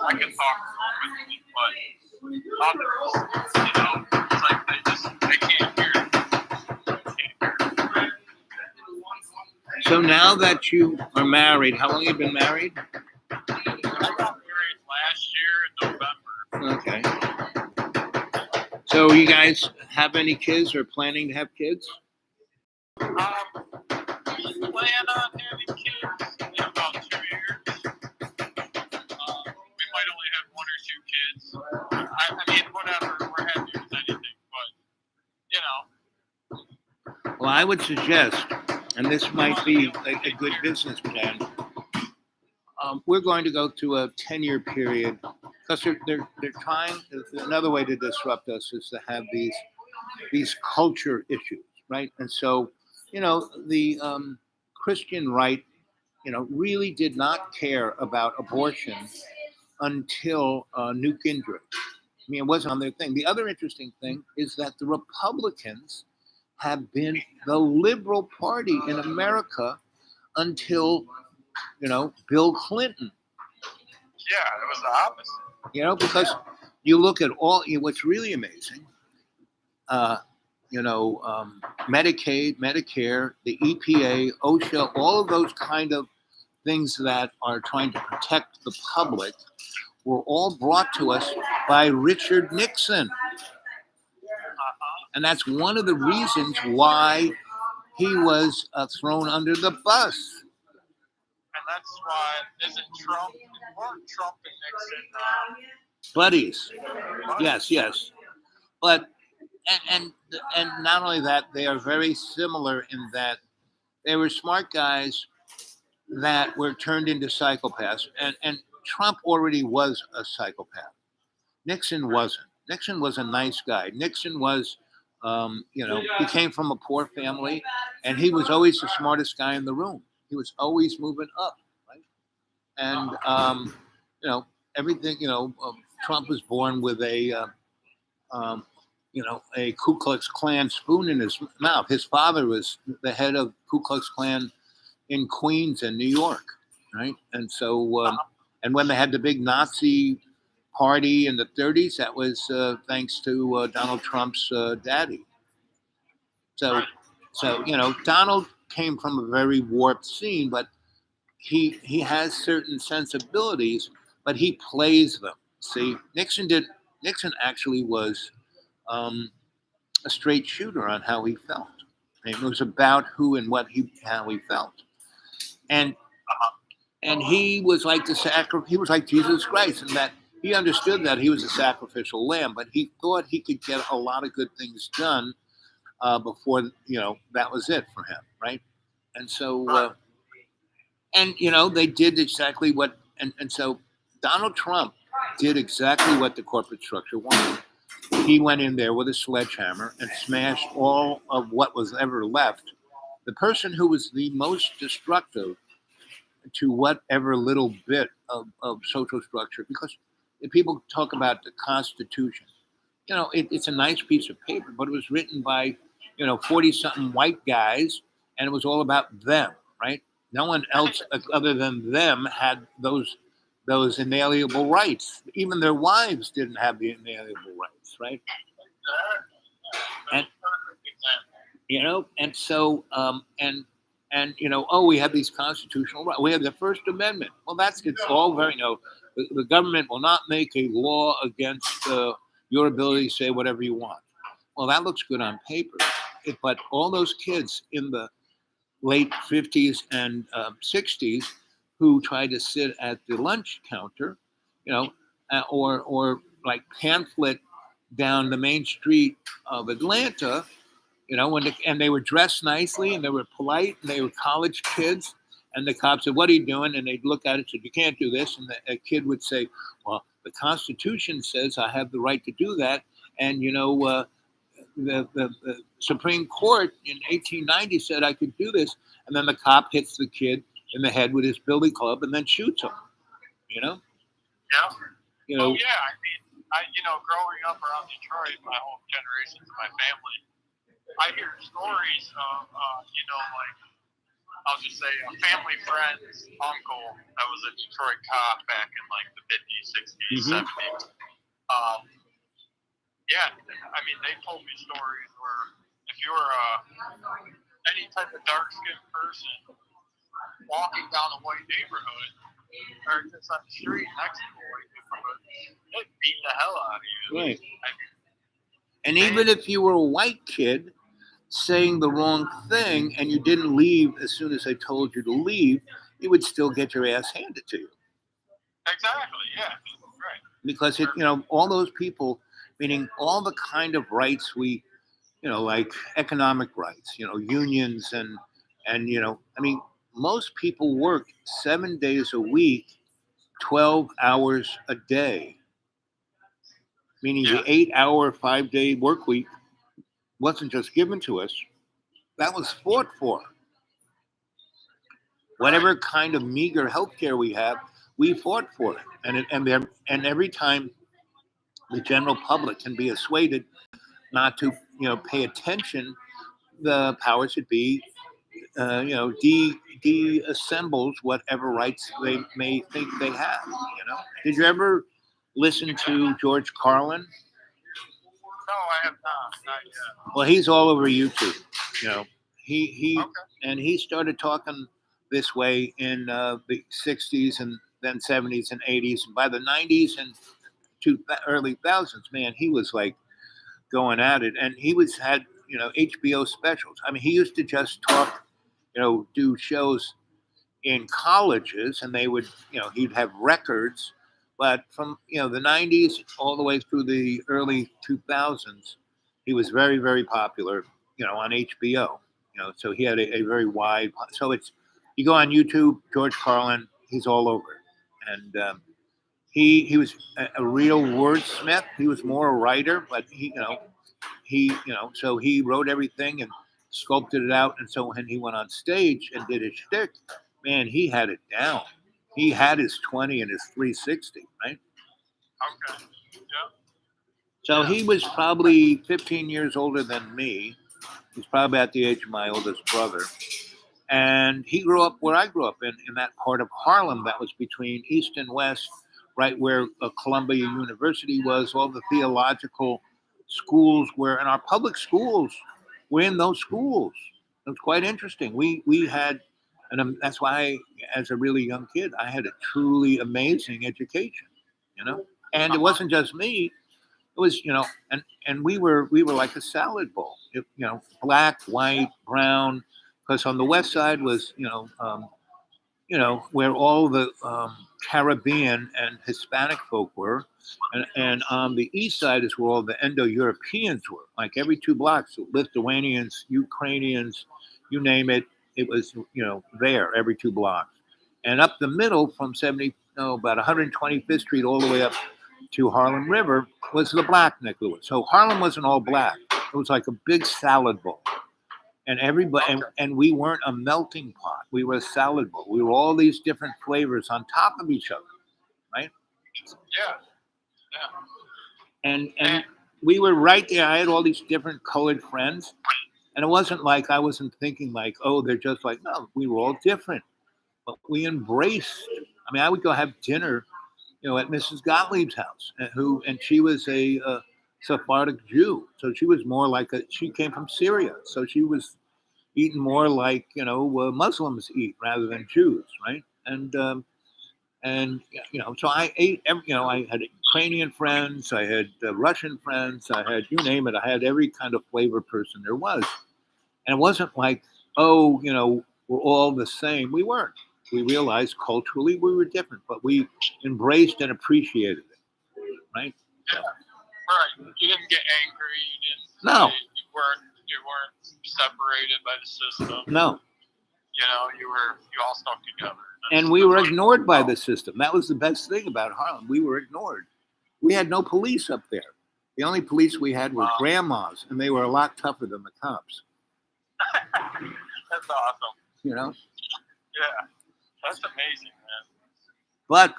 I can talk fluently, but others, it's like they can't hear it. So now that you are married, how long have you been married? I got married last year in November. Okay. So you guys have any kids or planning to have kids? We plan on having kids in about 2 years. We might only have 1 or 2 kids. I mean, whatever. We're happy with anything, but Well, I would suggest, and this might be a good business plan. We're going to go to a 10-year period because they're trying. Another way to disrupt us is to have these culture issues, right? And so, the Christian right, really did not care about abortion until Newt Gingrich. I mean, it wasn't on their thing. The other interesting thing is that the Republicans have been the liberal party in America until, Bill Clinton. yeah, it was the opposite. Because you look at what's really amazing, Medicaid, Medicare, the EPA, OSHA, all of those kind of things that are trying to protect the public were all brought to us by Richard Nixon. And that's one of the reasons why he was thrown under the bus. And that's why, isn't Trump and Nixon Buddies. Yes. But, and not only that, they are very similar in that they were smart guys that were turned into psychopaths. And Trump already was a psychopath. Nixon wasn't. Nixon was a nice guy. Nixon was, he came from a poor family, and he was always the smartest guy in the room. He was always moving up, right? And everything. Trump was born with a Ku Klux Klan spoon in his mouth. His father was the head of Ku Klux Klan in Queens and New York, right? And so, and when they had the big Nazi party in the 30s, that was thanks to Donald Trump's daddy. So, Donald came from a very warped scene, but he has certain sensibilities, but he plays them. See, Nixon actually was a straight shooter on how he felt. It was about who and how he felt, and he was like he was like Jesus Christ, in that he understood that he was a sacrificial lamb, but he thought he could get a lot of good things done before that was it for him, right? And so, they did exactly what, and so Donald Trump did exactly what the corporate structure wanted. He went in there with a sledgehammer and smashed all of what was ever left. The person who was the most destructive to whatever little bit of social structure, because if people talk about the Constitution, it's a nice piece of paper, but it was written by 40-something white guys, and it was all about them, right? No one else other than them had those inalienable rights. Even their wives didn't have the inalienable rights, right? And and so we have these constitutional rights. We have the First Amendment. Well, it's all very the government will not make a law against your ability to say whatever you want. Well, that looks good on paper, but all those kids in the late 50s and 60s who tried to sit at the lunch counter, or like pamphlet down the main street of Atlanta, and they were dressed nicely and they were polite and they were college kids, and the cops said, "What are you doing?" And they'd look at it and say, "You can't do this." And a kid would say, "Well, the Constitution says I have the right to do that." And the Supreme Court in 1890 said I could do this. And then the cop hits the kid in the head with his billy club and then shoots him. Yeah. Oh yeah. I mean, growing up around Detroit, my whole generations of my family, I hear stories of, like, I'll just say a family friend's uncle that was a Detroit cop back in like the 50s, 60s, 70s. Yeah, I mean, they told me stories where if you were any type of dark-skinned person walking down a white neighborhood, or just on the street next to a white neighborhood, they'd beat the hell out of you. Right. And even if you were a white kid saying the wrong thing and you didn't leave as soon as they told you to leave, you would still get your ass handed to you. Exactly, yeah. Right. Because all those people, meaning all the kind of rights we, like economic rights, unions and most people work 7 days a week, 12 hours a day, meaning the 8-hour, 5-day work week wasn't just given to us. That was fought for. Whatever kind of meager healthcare we have, we fought for it. And every time the general public can be persuaded not to, pay attention, the powers that be, deassembles whatever rights they may think they have. Did you ever listen to George Carlin? No, I have not yet. Well, he's all over YouTube. He started talking this way in the 60s and then 70s and 80s, and by the 90s and to early thousands, man, he was like going at it, and he had HBO specials. I mean, he used to just talk, do shows in colleges, and they would, he'd have records. But from the 90s all the way through the early 2000s, he was very, very popular, on HBO. So he had a very wide. So you go on YouTube, George Carlin, he's all over. And he was a real wordsmith. He was more a writer, but so he wrote everything and sculpted it out. And so when he went on stage and did his shtick, man, he had it down. He had his 20 and his 360, right? Okay. Yeah. So he was probably 15 years older than me. He's probably at the age of my oldest brother. And he grew up where I grew up in that part of Harlem that was between East and West, right where Columbia University was, all the theological schools were, and our public schools were in those schools. It was quite interesting. We had, and that's why, as a really young kid, I had a truly amazing education, And it wasn't just me; it was, and we were like a salad bowl, black, white, brown. Because on the west side was, where all the Caribbean and Hispanic folk were, and on the east side is where all the Indo-Europeans were. Like every 2 blocks, Lithuanians, Ukrainians, you name it, it was there every 2 blocks. And up the middle from about 125th Street all the way up to Harlem River was the black neck of it. So Harlem wasn't all black; it was like a big salad bowl. And everybody, and we weren't a melting pot. We were a salad bowl. We were all these different flavors on top of each other, right? Yeah. And we were right there. I had all these different colored friends, and it wasn't like I wasn't thinking like, oh, they're just like, no, we were all different, but we embraced. I mean, I would go have dinner, at Mrs. Gottlieb's house, and she was a Sephardic Jew, so she was more like she came from Syria, so she was eating more like Muslims eat rather than Jews, right? And so I ate. I had Ukrainian friends, I had Russian friends, I had you name it. I had every kind of flavor person there was, and it wasn't like, oh, we're all the same. We weren't. We realized culturally we were different, but we embraced and appreciated it, right? Yeah. Right. You didn't get angry. You didn't. No. You weren't separated by the system. No. You all stuck together. And we were ignored by the system. That was the best thing about Harlem. We were ignored. We had no police up there. The only police we had were grandmas, and they were a lot tougher than the cops. That's awesome. Yeah. That's amazing, man. But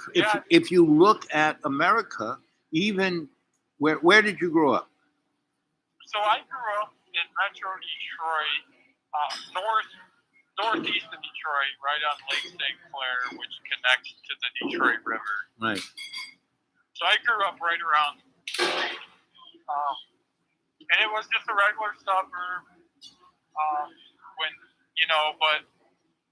if you look at America, even where did you grow up? So I grew up in Metro Detroit, northeast of Detroit, right on Lake St. Clair, which connects to the Detroit River. Right. So I grew up right around, and it was just a regular suburb. But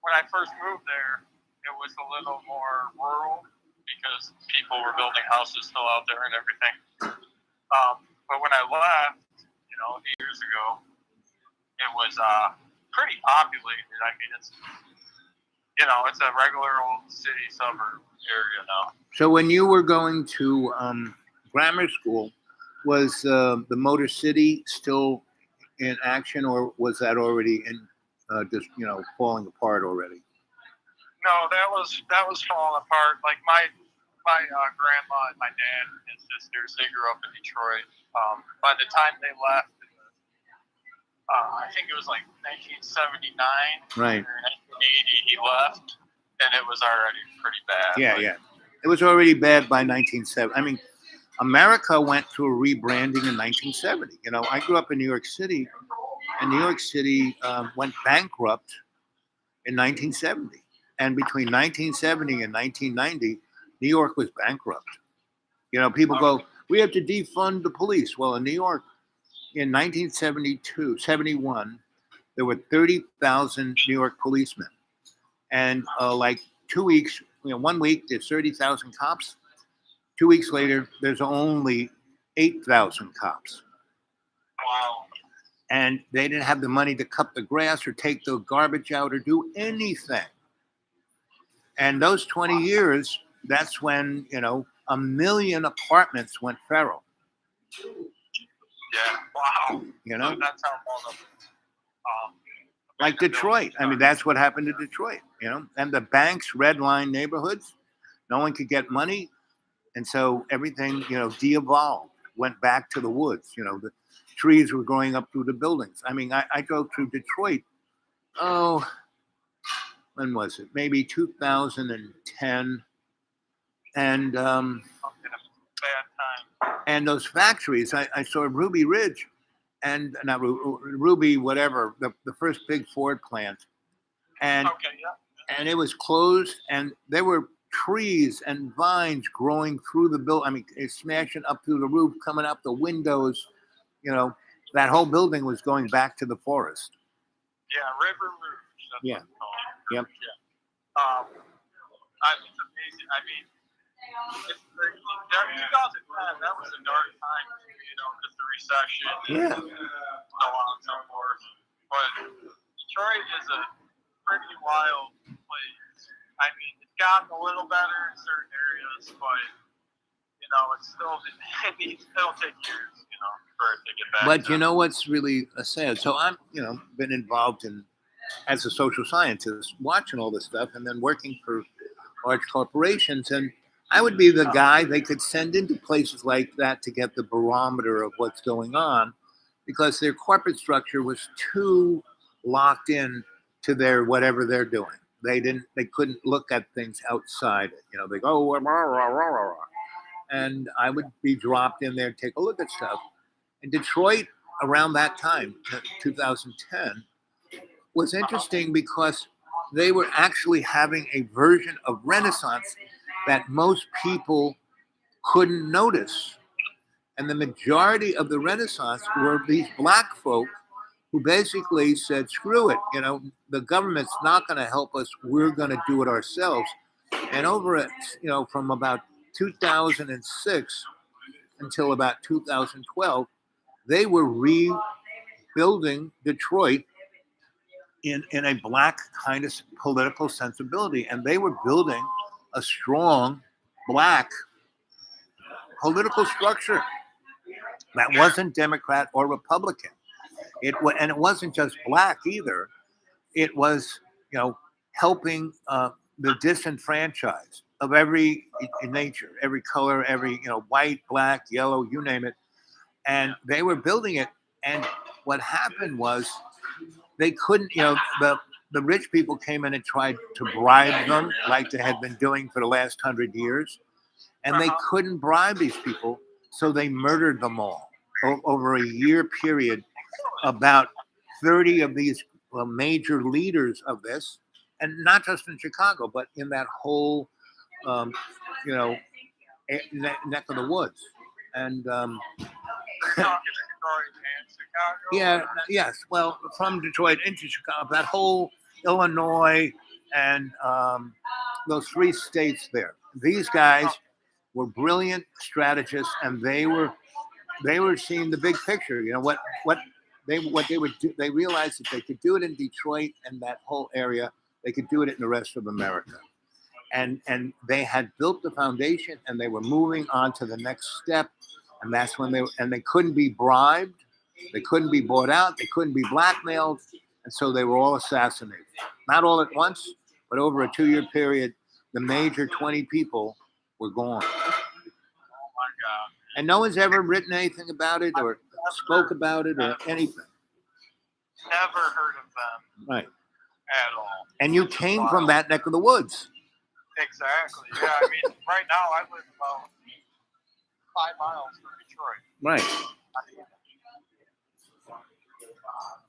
when I first moved there, it was a little more rural because people were building houses still out there and everything. But when I left, 8 years ago, it was pretty populated. I mean, it's a regular old city suburb area now. So when you were going to grammar school, was the Motor City still in action, or was that already in just falling apart already? No, that was falling apart. Like my grandma and my dad and his sisters, they grew up in Detroit. By the time they left, I think it was like 1979 right, or 1980, he left, and it was already pretty bad. Yeah. It was already bad by 1970. I mean, America went through a rebranding in 1970. I grew up in New York City, and New York City went bankrupt in 1970. And between 1970 and 1990, New York was bankrupt. People go, we have to defund the police. Well, in New York, in 1971, there were 30,000 New York policemen. And like 2 weeks, 1 week, there's 30,000 cops. 2 weeks later, there's only 8,000 cops. Wow. And they didn't have the money to cut the grass or take the garbage out or do anything. And those 20 years, that's when, 1 million apartments went feral. Yeah. Wow. So that's how long of like Detroit. I mean, that's what happened to Detroit, And the banks redlined neighborhoods. No one could get money. And so everything, de-evolved, went back to the woods. The trees were growing up through the buildings. I mean, I drove through Detroit. Oh, when was it? Maybe 2010. And In a bad time. and those factories, I saw Ruby Ridge, and not Ruby, whatever, the first big Ford plant, and Okay, yeah. and it was closed, and there were trees and vines growing through the building. I mean, it's smashing up through the roof, coming up the windows. That whole building was going back to the forest. Yeah, River Rouge. That's Yeah. what it's called. Yep. Yeah. It's amazing. I mean, it's the, 2010, that was a dark time, because the recession Yeah. and so on and so forth. But Detroit is a pretty wild place. I mean, it's gotten a little better in certain areas, but, it's still, it'll take years, for it to get back. But you know what's really sad? So I'm, been involved in, as a social scientist, watching all this stuff, and then working for large corporations. And I would be the guy they could send into places like that to get the barometer of what's going on, because their corporate structure was too locked in to their whatever they're doing. They couldn't look at things outside it. They go, oh, rah, rah, rah, rah, rah. And I would be dropped in there and take a look at stuff. And Detroit, around that time, 2010, was interesting because they were actually having a version of Renaissance that most people couldn't notice. And the majority of the Renaissance were these black folk who basically said, screw it, the government's not going to help us. We're going to do it ourselves. And over it, from about 2006 until about 2012, they were rebuilding Detroit in a black kind of political sensibility. And they were building a strong black political structure that wasn't Democrat or Republican. And it wasn't just black either. It was, helping the disenfranchised of every nature, every color, every, white, black, yellow, you name it. And they were building it. And what happened was they couldn't, the rich people came in and tried to bribe them like they had been doing for the last 100 years. And they couldn't bribe these people. So they murdered them all over a year period. About 30 of these major leaders of this, and not just in Chicago, but in that whole, neck of the woods. And Detroit and Chicago. yeah, yes. Well, from Detroit into Chicago, that whole Illinois and those 3 states there. These guys were brilliant strategists, and they were seeing the big picture. What they would do. They realized that they could do it in Detroit and that whole area. They could do it in the rest of America. And they had built the foundation, and they were moving on to the next step. And that's when they couldn't be bribed. They couldn't be bought out. They couldn't be blackmailed. And so they were all assassinated. Not all at once, but over a 2-year period, the major 20 people were gone. Oh my God. And no one's ever written anything about it or spoke about it or anything. Never heard of them Right. at all. And you came from that neck of the woods. Exactly. Yeah, I mean, right now I live about 5 miles from Detroit. Right.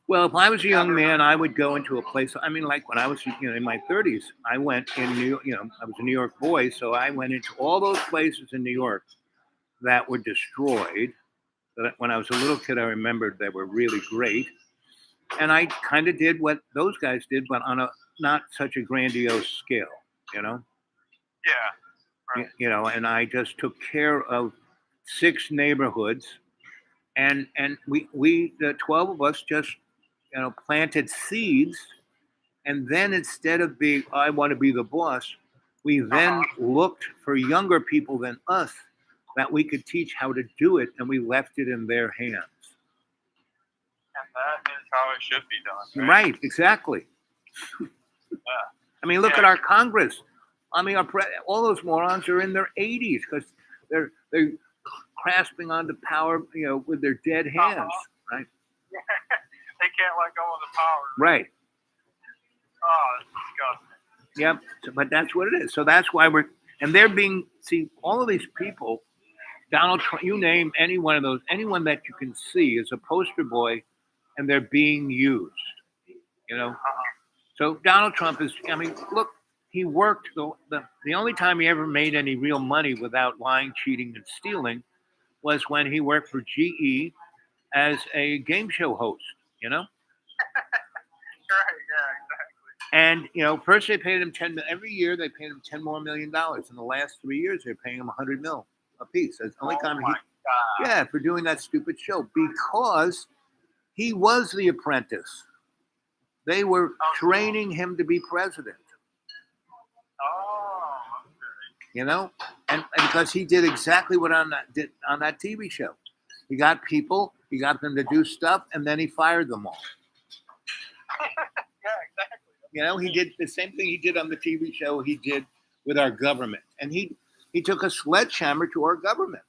Well, if I was a young man, I would go into a place. I mean, like when I was, in my 30s, I went in I was a New York boy, so I went into all those places in New York that were destroyed. But when I was a little kid, I remembered they were really great. And I kind of did what those guys did, but on a not such a grandiose scale, Yeah. Right. And I just took care of 6 neighborhoods, and we the 12 of us just planted seeds, and then instead of being I want to be the boss, we then looked for younger people than us that we could teach how to do it, and we left it in their hands. And that is how it should be done. Right, exactly. I mean, look at our Congress. I mean, all those morons are in their 80s because they're grasping onto power, with their dead hands, right? They can't let go of the power. Right. Oh, it's disgusting. Yep. But that's what it is. So that's why they're being, see, all of these people, Donald Trump, you name any one of those, anyone that you can see is a poster boy, and they're being used, So Donald Trump is, look, he worked, the only time he ever made any real money without lying, cheating, and stealing was when he worked for GE as a game show host, Right, yeah, exactly. And, first they paid him every year they paid him $10 more million. In the last 3 years, they're paying him $100 million a piece. That's the only time my God. yeah, for doing that stupid show, because he was the apprentice. They were training him to be president, Oh, okay. and because he did exactly what on that TV show. He got them to do stuff, and then he fired them all. Yeah, exactly. He did the same thing he did on the TV show he did with our government. And he took a sledgehammer to our government.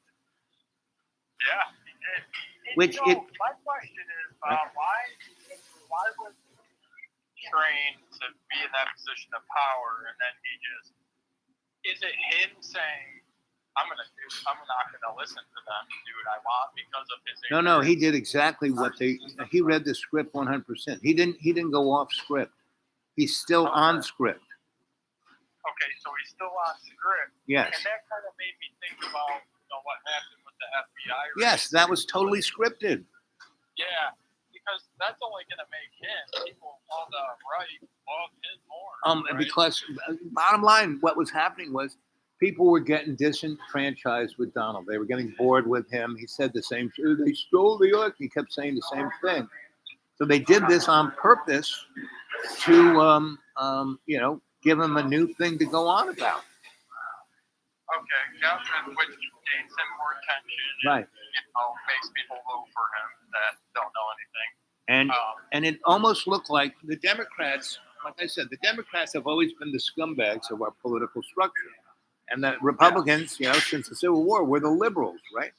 Yeah, he did. My question is, why was he trained to be in that position of power, and then is it him saying, I'm not gonna listen to them and do what I want because of his ignorance? No, he did exactly what he read the script 100%. He didn't go off script. He's still on script. Okay, so he's still on script. Yes. And that kind of made me think about what happened with the FBI. Yes, that was totally scripted. Yeah, because that's only going to make people on the right love him more. Right? Because bottom line, what was happening was people were getting disenfranchised with Donald. They were getting bored with him. He said the same thing. They stole the election. He kept saying the same thing. So they did this on purpose to, give him a new thing to go on about. Okay, yeah, which gains him more attention. Right. Makes people vote for him that don't know anything. And it almost looked like the Democrats, like I said, the Democrats have always been the scumbags of our political structure. And the Republicans, since the Civil War, were the liberals, right?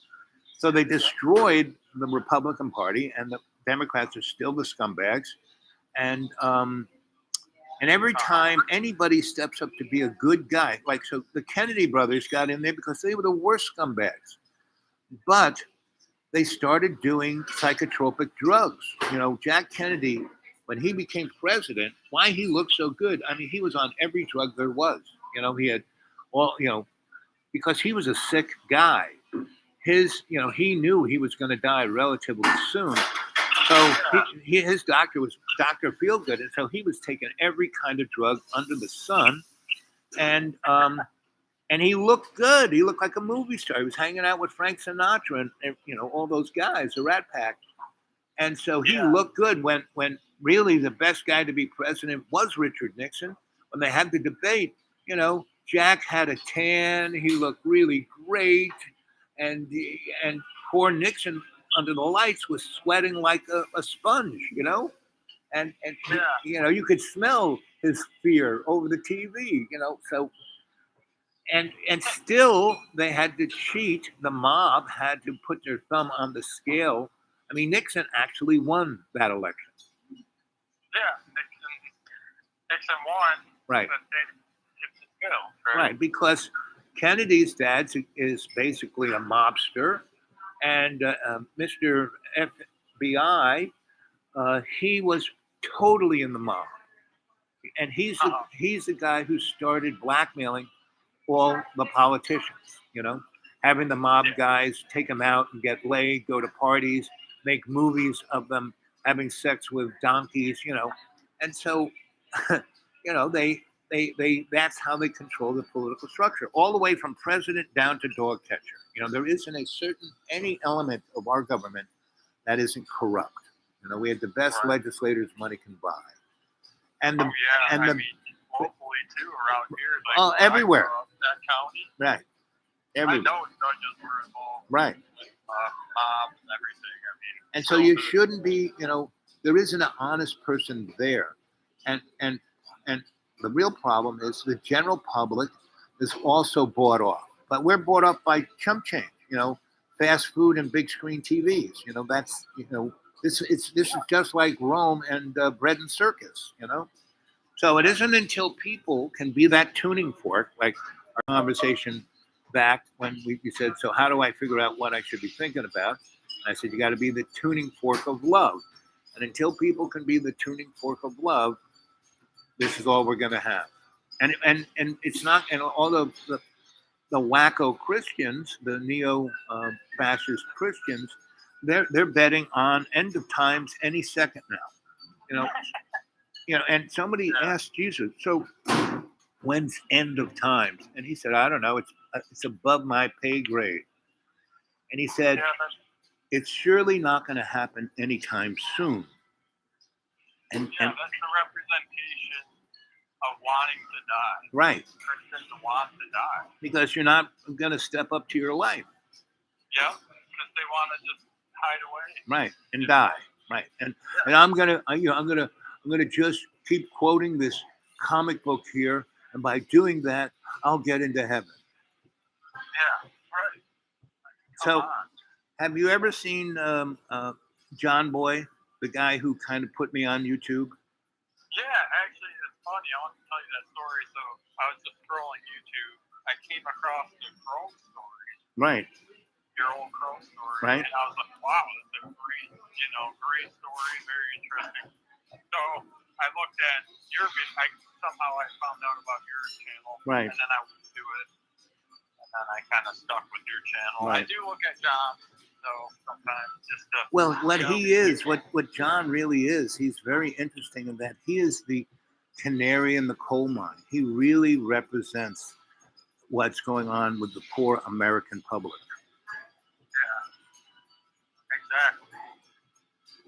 So they destroyed the Republican Party, and the Democrats are still the scumbags. And every time anybody steps up to be a good guy, so the Kennedy brothers got in there because they were the worst scumbags. But they started doing psychotropic drugs. Jack Kennedy, when he became president, why he looked so good? He was on every drug there was. He had because he was a sick guy. He knew he was going to die relatively soon. So his doctor was Dr. Feelgood, and so he was taking every kind of drug under the sun, and he looked good. He looked like a movie star. He was hanging out with Frank Sinatra and all those guys, the Rat Pack, and so he looked good. When really the best guy to be president was Richard Nixon. When they had the debate, Jack had a tan. He looked really great, and poor Nixon, under the lights, was sweating like a sponge, and you could smell his fear over the TV, so and still they had to cheat. The mob had to put their thumb on the scale. Nixon actually won that election. Yeah, Nixon won. Right. But it's still, right, because Kennedy's dad is basically a mobster. And Mr. FBI, he was totally in the mob, and he's the guy who started blackmailing all the politicians. Having the mob guys take them out and get laid, go to parties, make movies of them having sex with donkeys. And so, they that's how they control the political structure, all the way from president down to dog catcher. There isn't any element of our government that isn't corrupt. We have the best legislators money can buy. And locally too around here. Everywhere. That county. Right. Everywhere. I know judges were involved. Right. Mob and everything. And so you shouldn't be. There isn't an honest person there, and the real problem is the general public is also bought off. but we're brought up by chump change, fast food and big screen TVs. That's this is just like Rome and bread and circus. So it isn't until people can be that tuning fork, like our conversation back when you said, so how do I figure out what I should be thinking about? And I said, you got to be the tuning fork of love. And until people can be the tuning fork of love, this is all we're going to have. And it's not, and all the wacko Christians, the neo-fascist Christians, they're betting on end of times any second now. And somebody asked Jesus, so when's end of times? And he said, I don't know. It's above my pay grade. And he said, it's surely not going to happen anytime soon. And that's the representation of wanting to die. Right. Christians want to die. Because you're not going to step up to your life. Yeah, because they want to just hide away. Right, and die. Right, and I'm gonna just keep quoting this comic book here, and by doing that, I'll get into heaven. Yeah, right. So, have you ever seen John Boy, the guy who kind of put me on YouTube? Yeah, actually, it's funny. I want to tell you that story. So I was just scrolling YouTube. I came across the Chrome story. Right. Your old Chrome story. Right. And I was like, wow, that's a great story, very interesting. So I looked at your video. Somehow I found out about your channel. Right. And then I went to it. And then I kind of stuck with your channel. Right. I do look at John, so sometimes just to, Well, what he is, what John really is, he's very interesting in that he is the canary in the coal mine. He really represents what's going on with the poor American public. Exactly.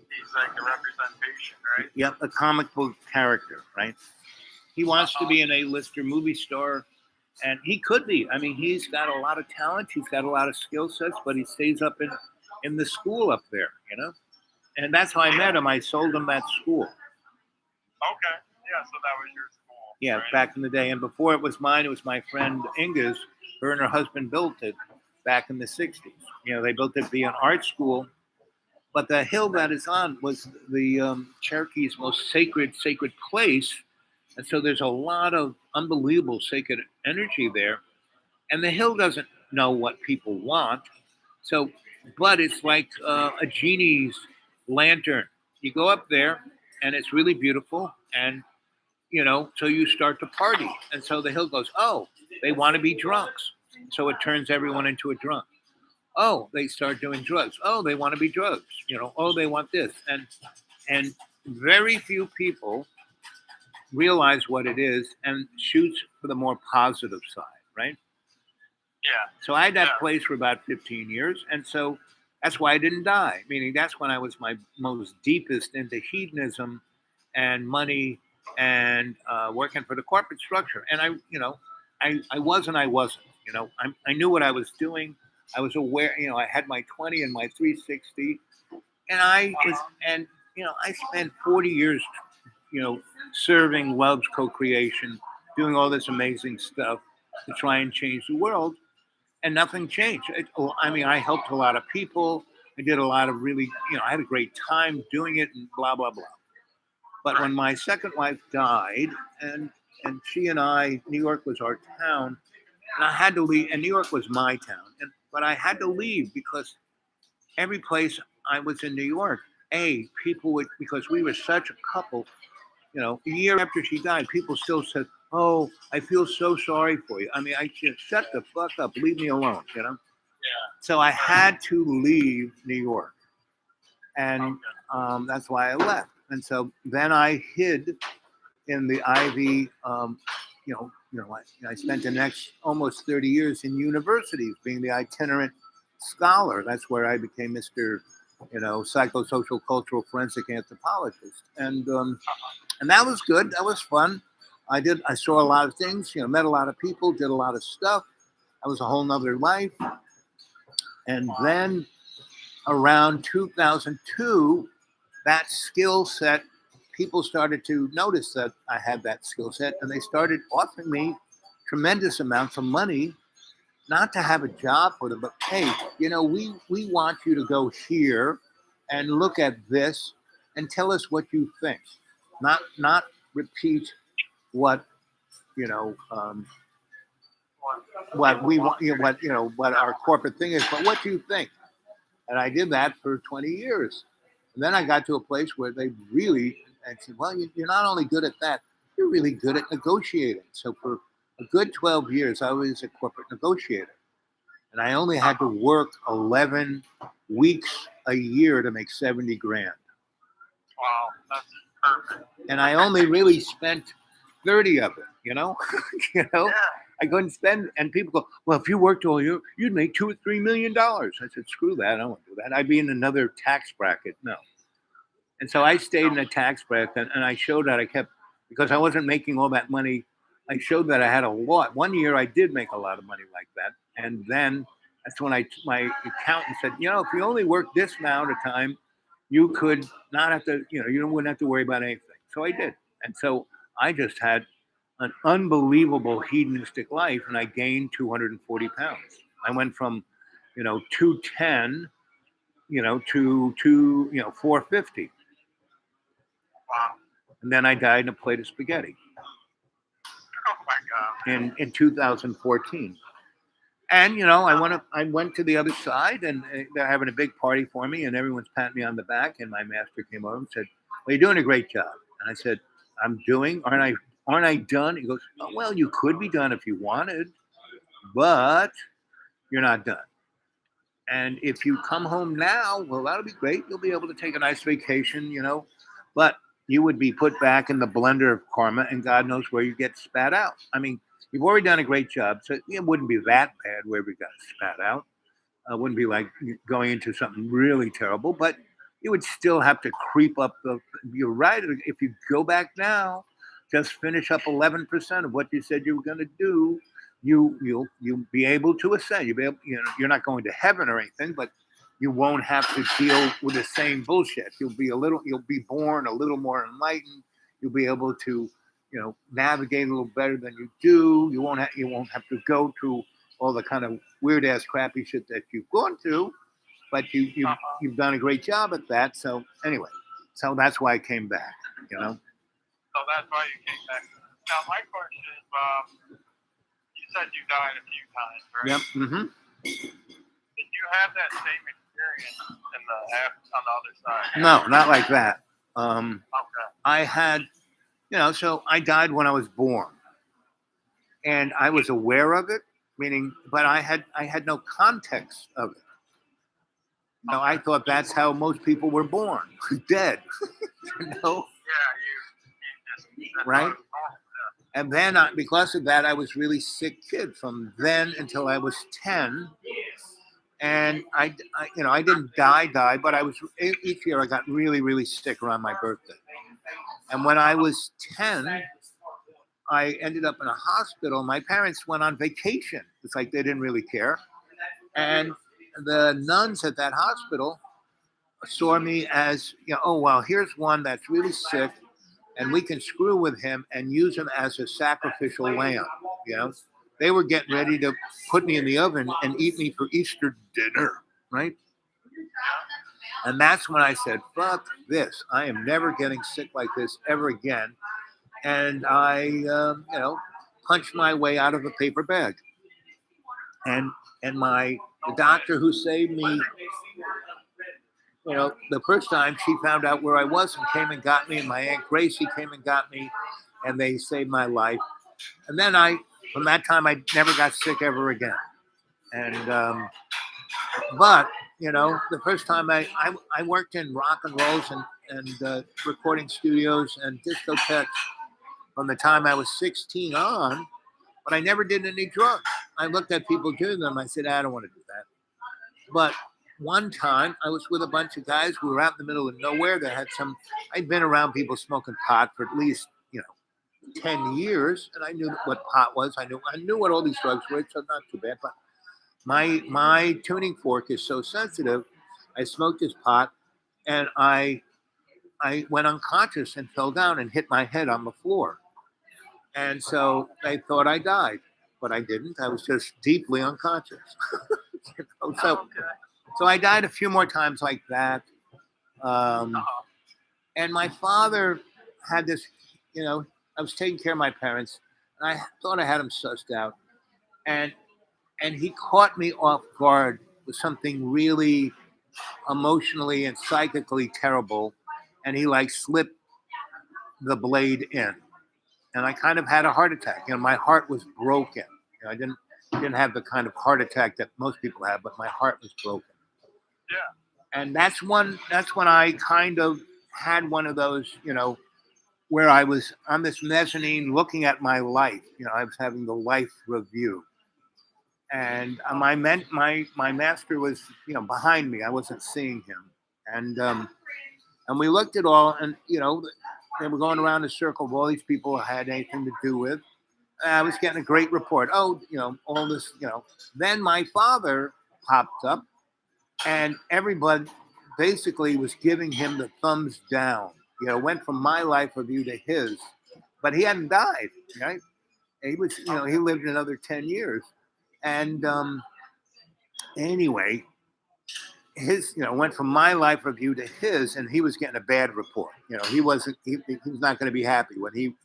He's like a representation, right? Yep, a comic book character, right? He wants to be an A-lister movie star, and he could be. I mean, he's got a lot of talent. He's got a lot of skill sets, but he stays up in the school up there, And that's how I met him. I sold him that school. Okay. Yeah, so that was your school. Yeah, right? back in the day. And before it was mine, it was my friend Inga's. Her and her husband built it back in the 60s. They built it to be an art school. But the hill that it's on was the Cherokee's most sacred place. And so there's a lot of unbelievable sacred energy there. And the hill doesn't know what people want. But it's like a genie's lantern. You go up there and it's really beautiful. And, so you start to party. And so the hill goes, oh, they want to be drunks. So it turns everyone into a drunk. Oh, they start doing drugs. Oh, they want to be drugs. Oh, they want this. And very few people realize what it is and shoots for the more positive side, right? Yeah. So I had that place for about 15 years. And so that's why I didn't die. Meaning that's when I was my most deepest into hedonism and money and working for the corporate structure. And I was and I wasn't. I knew what I was doing. I was aware, I had my 20 and my 360, and I spent 40 years, serving Love's co-creation, doing all this amazing stuff to try and change the world, and nothing changed. I helped a lot of people. I did a lot of really, I had a great time doing it and blah, blah, blah. But when my second wife died, and she and I, New York was our town, and I had to leave, and New York was my town. But I had to leave because every place I was in New York, people would, because we were such a couple, a year after she died, people still said, oh, I feel so sorry for you. I just shut the fuck up, leave me alone, Yeah. So I had to leave New York. And that's why I left. And so then I hid in the Ivy, I spent the next almost 30 years in universities being the itinerant scholar. That's where I became Mr. Psychosocial cultural forensic anthropologist. And that was good. That was fun. I saw a lot of things, met a lot of people, did a lot of stuff. That was a whole nother life. And then around 2002, that skill set, people started to notice that I had that skill set, and they started offering me tremendous amounts of money not to have a job for them, but hey, we want you to go here and look at this and tell us what you think. Not repeat what you know what we want, what our corporate thing is, but what do you think? And I did that for 20 years. And then I got to a place where they really and said, well, you're not only good at that, you're really good at negotiating. So for a good 12 years, I was a corporate negotiator. And I only had to work 11 weeks a year to make 70 grand. Wow, that's perfect. And I only really spent 30 of it, Yeah. I couldn't spend, and people go, well, if you worked all year, you'd make $2 or $3 million. I said, screw that. I don't want to do that. I'd be in another tax bracket. No. And so I stayed in a tax bracket, and I showed that because I wasn't making all that money. I showed that I had a lot. One year I did make a lot of money like that. And then that's when my accountant said, if you only work this amount of time, you could not have to, you wouldn't have to worry about anything. So I did. And so I just had an unbelievable hedonistic life, and I gained 240 pounds. I went from, 210, to 450. Wow. And then I died in a plate of spaghetti Oh my God. in 2014. And I went to the other side, and they're having a big party for me, and everyone's patting me on the back. And my master came over and said, "Well, you're doing a great job." And I said, Aren't I done? He goes, oh, well, you could be done if you wanted, but you're not done. And if you come home now, well, that'll be great. You'll be able to take a nice vacation, but you would be put back in the blender of karma, and God knows where you get spat out. I mean, you've already done a great job, so it wouldn't be that bad where we got spat out. It wouldn't be like going into something really terrible, but you would still have to creep up you're right. If you go back now, just finish up 11% of what you said you were going to do, you'll be able to ascend. You'll be able, you're not going to heaven or anything, but you won't have to deal with the same bullshit. You'll be born a little more enlightened. You'll be able to, navigate a little better than you do. You won't have to go through all the kind of weird ass crappy shit that you've gone through, but you've done a great job at that. So anyway, that's why I came back, So that's why you came back. Now, my question is, you said you died a few times, right? Yep. Mm-hmm. Did you have that same experience on the other side? No, not like that. Okay. I had, so I died when I was born, and I was aware of it, but I had no context of it. I thought that's how most people were born, dead. Yeah, you just Right? And then because of that, I was really sick kid from then until I was 10. And I didn't die, but I was each year I got really, really sick around my birthday. And when I was 10, I ended up in a hospital. My parents went on vacation. It's like they didn't really care. And the nuns at that hospital saw me as, oh, well, here's one that's really sick, and we can screw with him and use him as a sacrificial lamb. They were getting ready to put me in the oven and eat me for Easter dinner, right? And that's when I said, fuck this. I am never getting sick like this ever again. And I, punched my way out of a paper bag. And the doctor who saved me, the first time she found out where I was and came and got me, and my Aunt Gracie came and got me, and they saved my life. And then from that time, I never got sick ever again. And, but, the first time I worked in rock and rolls and recording studios and discotheques from the time I was 16 on, but I never did any drugs. I looked at people doing them. I said, I don't want to do that. But one time I was with a bunch of guys who were out in the middle of nowhere. I'd been around people smoking pot for at least, 10 years. And I knew what pot was. I knew what all these drugs were. So not too bad. But my tuning fork is so sensitive. I smoked this pot and I went unconscious and fell down and hit my head on the floor. And so they thought I died. but I didn't. I was just deeply unconscious. You know, so, Okay. so I died a few more times like that. And my father had this, you know, I was taking care of my parents, and I thought I had him sussed out, and he caught me off guard with something really emotionally and psychically terrible, and he like slipped the blade in, and I kind of had a heart attack. You know, my heart was broken. You know, I didn't have the kind of heart attack that most people have, but my heart was broken. Yeah. And that's when I kind of had one of those, you know, where I was on this mezzanine looking at my life. You know, I was having the life review, and my master was, you know, behind me. I wasn't seeing him, and we looked at all, and you know, they were going around a circle of all these people I had anything to do with. I was getting a great report. Oh, you know, all this, you know. Then my father popped up, and everybody basically was giving him the thumbs down. You know, went from my life review to his, but he hadn't died, right? He was, you know, he lived another 10 years. And anyway, his, you know, went from my life review to his, and he was getting a bad report. You know, he was not going to be happy when he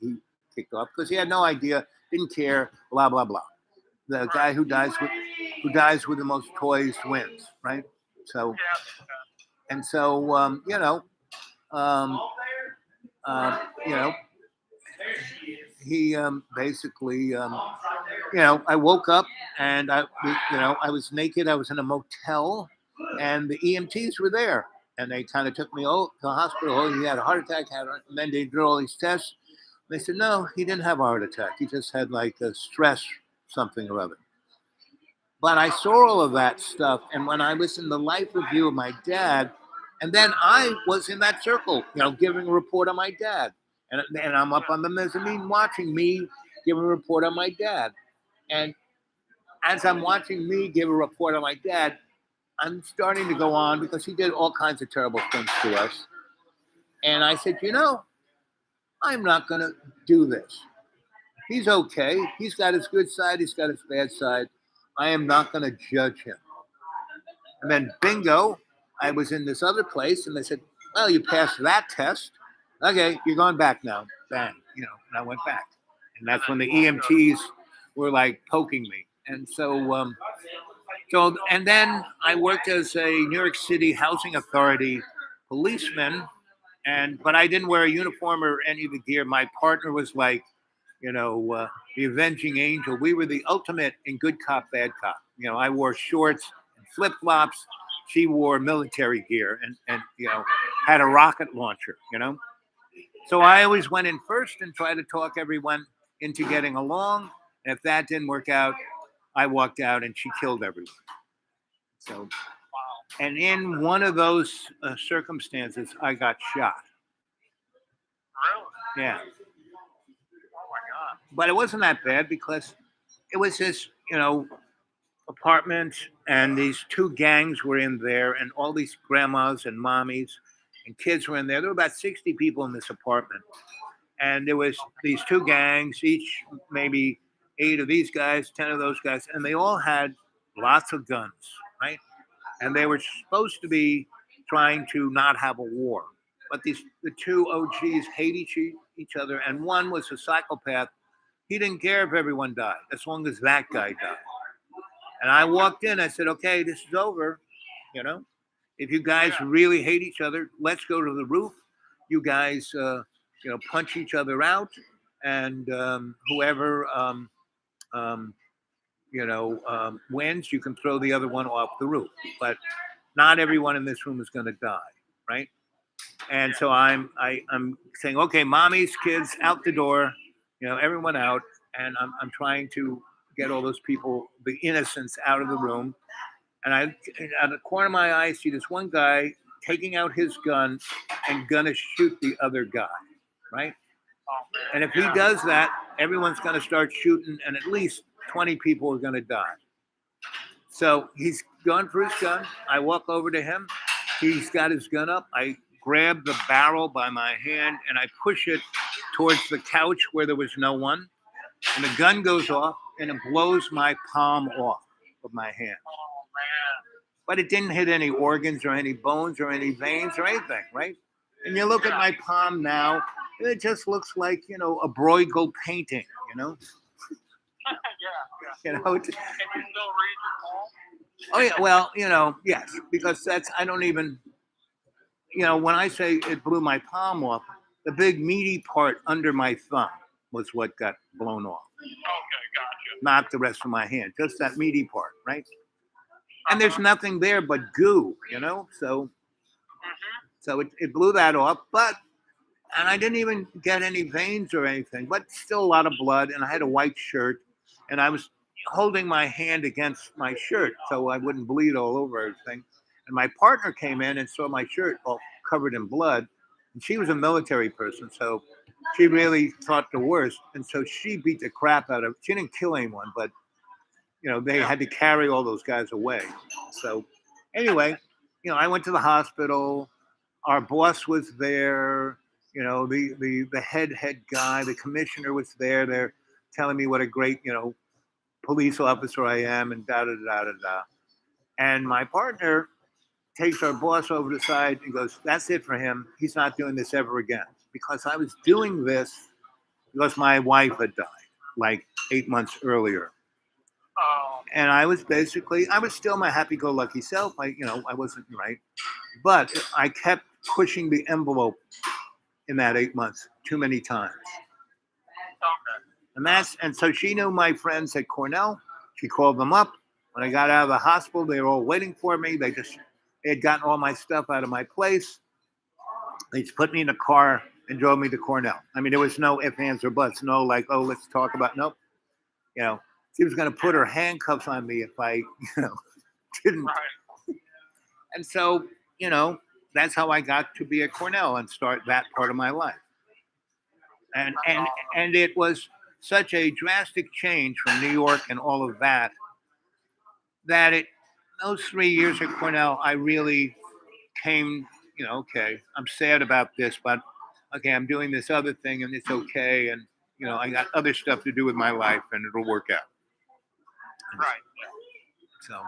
kicked off, because he had no idea, didn't care, blah blah blah. The guy who dies with the most toys wins, right? So, and so you know, he basically, you know, I woke up, and I was naked. I was in a motel, and the EMTs were there, and they kind of took me to the hospital. Oh, he had a heart attack, and then they did all these tests. They said, no, he didn't have a heart attack. He just had like a stress, something or other. But I saw all of that stuff, and when I was in the life review of my dad, and then I was in that circle, you know, giving a report on my dad, and I'm up on the mezzanine watching me give a report on my dad, and as I'm watching me give a report on my dad, I'm starting to go on, because he did all kinds of terrible things to us, and I said, you know, I'm not going to do this. He's okay. He's got his good side. He's got his bad side. I am not going to judge him. And then bingo, I was in this other place, and they said, well, you passed that test. Okay, you're going back now. Bang, you know, and I went back. And that's when the EMTs were like poking me. And so, and then I worked as a New York City Housing Authority policeman, but I didn't wear a uniform or any of the gear. My partner was like, you know, the avenging angel. We were the ultimate in good cop, bad cop. You know, I wore shorts and flip flops. She wore military gear and you know, had a rocket launcher. You know, so I always went in first and tried to talk everyone into getting along. And if that didn't work out, I walked out, and she killed everyone. So, and in one of those circumstances, I got shot. Really? Yeah. Oh my God. But it wasn't that bad, because it was this, you know, apartment, and these two gangs were in there, and all these grandmas and mommies and kids were in there. There were about 60 people in this apartment, and there was these two gangs, each maybe 8 of these guys, 10 of those guys, and they all had lots of guns, right? And they were supposed to be trying to not have a war. But the two OGs hate each other, and one was a psychopath. He didn't care if everyone died, as long as that guy died. And I walked in, I said, okay, this is over. You know, if you guys really hate each other, let's go to the roof. You guys, you know, punch each other out, and whoever, you know, wins, you can throw the other one off the roof. But not everyone in this room is going to die, right? And so I'm saying, okay, mommies, kids, out the door, you know, everyone out, and I'm trying to get all those people, the innocents, out of the room. And I, out of the corner of my eye, see this one guy taking out his gun and gonna shoot the other guy, right? And if he does that, everyone's gonna start shooting, and at least 20 people are gonna die. So he's gone for his gun. I walk over to him. He's got his gun up. I grab the barrel by my hand, and I push it towards the couch where there was no one. And the gun goes off, and it blows my palm off of my hand. Oh man. But it didn't hit any organs or any bones or any veins or anything, right? And you look at my palm now, it just looks like, a Bruegel painting, Yeah. You know, Can you still read your palm? oh yeah, well, yes, because I don't even, when I say it blew my palm off, the big meaty part under my thumb was what got blown off, Okay, gotcha. not the rest of my hand, just that meaty part, right? And there's nothing there but goo, so it blew that off, and I didn't even get any veins or anything, but still a lot of blood, and I had a white shirt, and I was holding my hand against my shirt so I wouldn't bleed all over everything. And my partner came in and saw my shirt all covered in blood, and she was a military person, so she really thought the worst, and so she beat the crap out of. She didn't kill anyone, but they had to carry all those guys away. So anyway, I went to the hospital. Our boss was there. The head guy, the commissioner was there. They're telling me what a great, police officer I am, and da da da da da. And my partner takes our boss over to the side and goes, "That's it for him. He's not doing this ever again." Because I was doing this because my wife had died like 8 months earlier. Oh, And I was still my happy-go-lucky self. I wasn't right, but I kept pushing the envelope in that 8 months too many times. okay. And so she knew my friends at Cornell. She called them up. When I got out of the hospital, they were all waiting for me. They had gotten all my stuff out of my place. They just put me in a car and drove me to Cornell. I mean, there was no ifs, ands, or buts. No, like, oh, let's talk about. Nope. She was going to put her handcuffs on me if I, didn't. Right. And so, that's how I got to be at Cornell and start that part of my life. And it was such a drastic change from New York and all of that, those 3 years at Cornell, I really came, okay, I'm sad about this, but okay, I'm doing this other thing and it's okay. And, I got other stuff to do with my life and it'll work out. Right. So, Well,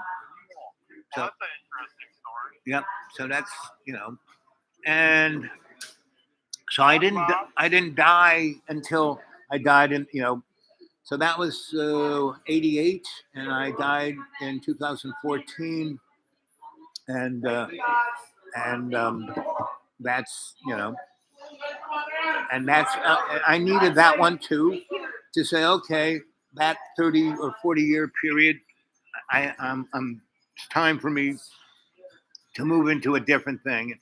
that's an interesting story. yep. So that's, and so I didn't die until I died in, so that was 88 and I died in 2014. And that's, and that's, I needed that one too, to say, okay, that 30 or 40 year period, it's time for me to move into a different thing.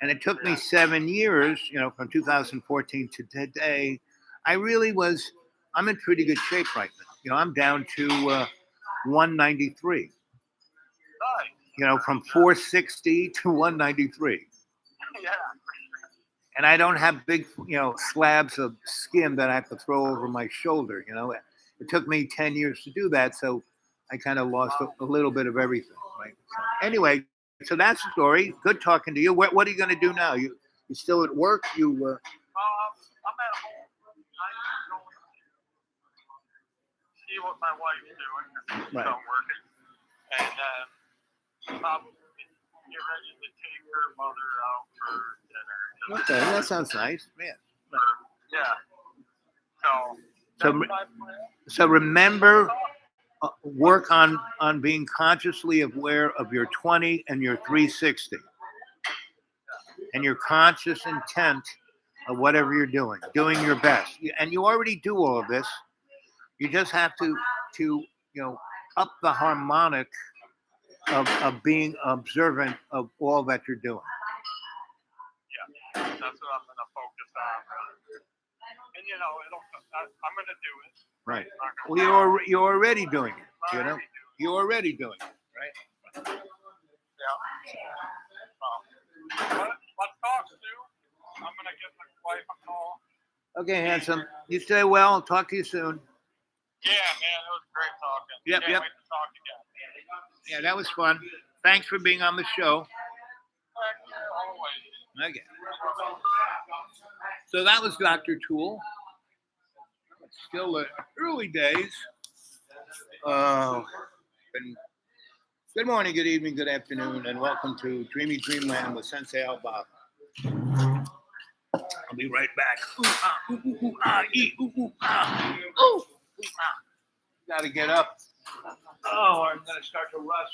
And it took me 7 years, from 2014 to today. I'm in pretty good shape right now. I'm down to 193, Nice. from 460 to 193. Yeah. And I don't have big, slabs of skin that I have to throw over my shoulder. It took me 10 years to do that. So I kind of lost a little bit of everything. Right. So anyway, so that's the story. Good talking to you. What are you going to do now? You still at work? I'm at home. I'm just going to see what my wife's doing. She's Right. not working. And probably get ready to take her mother out for dinner. Okay, that sounds nice. Man. Yeah. So, So, that's my plan. so remember, work on being consciously aware of your 20 and your 360, and your conscious intent of whatever you're doing your best. And you already do all of this. You just have to up the harmonic of being observant of all that you're doing. Yeah, that's what I'm going to focus on. And I'm going to do it. Right. I'm not gonna Well, you're already doing it. I'm already doing it. You're already doing it, right? Yeah. Let's talk, Sue. I'm going to give my wife a call. Okay, handsome. You stay well. Talk to you soon. Yeah, man, it was great talking. Yep, Can't yep. wait to talk again. Yeah, that was fun. Thanks for being on the show. Heck yeah, always. Okay. So that was Dr. Toole. Still the early days. Good morning, good evening, good afternoon, and welcome to Dreamy Dreamland with Sensei Alba. I'll be right back. Ooh, ah, ooh, ooh, ooh, ah, ee, ooh, ooh, ah, ooh, ooh, ah. Gotta get up. Oh, I'm gonna start to rust.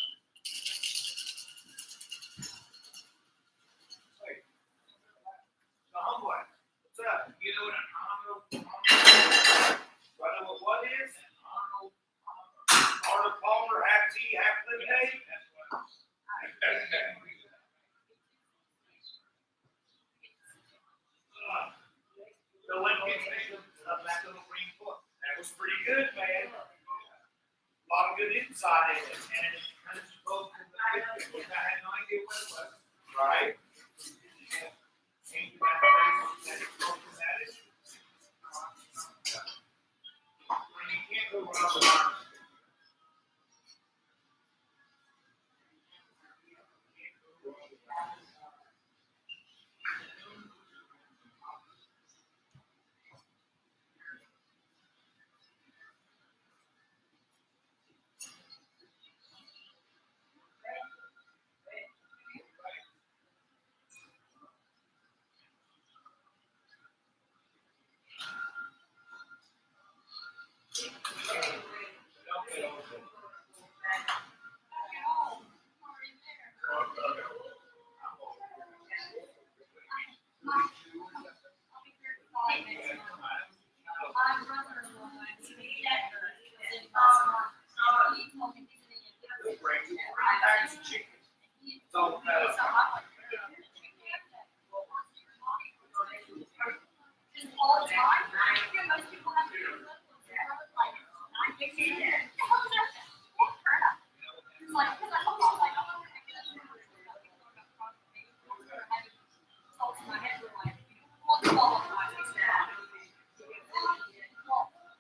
Hey, so homeboy, what's up? You know what is? Arnold Palmer, half tea, half lemonade. So what do you think of that little green book? That was pretty good, man. A lot of good insight in it, and it kind of spoke to the picture, which I had no idea what it was. Right? Seemed about that it spoke to that issue. You can't go wrong with honesty.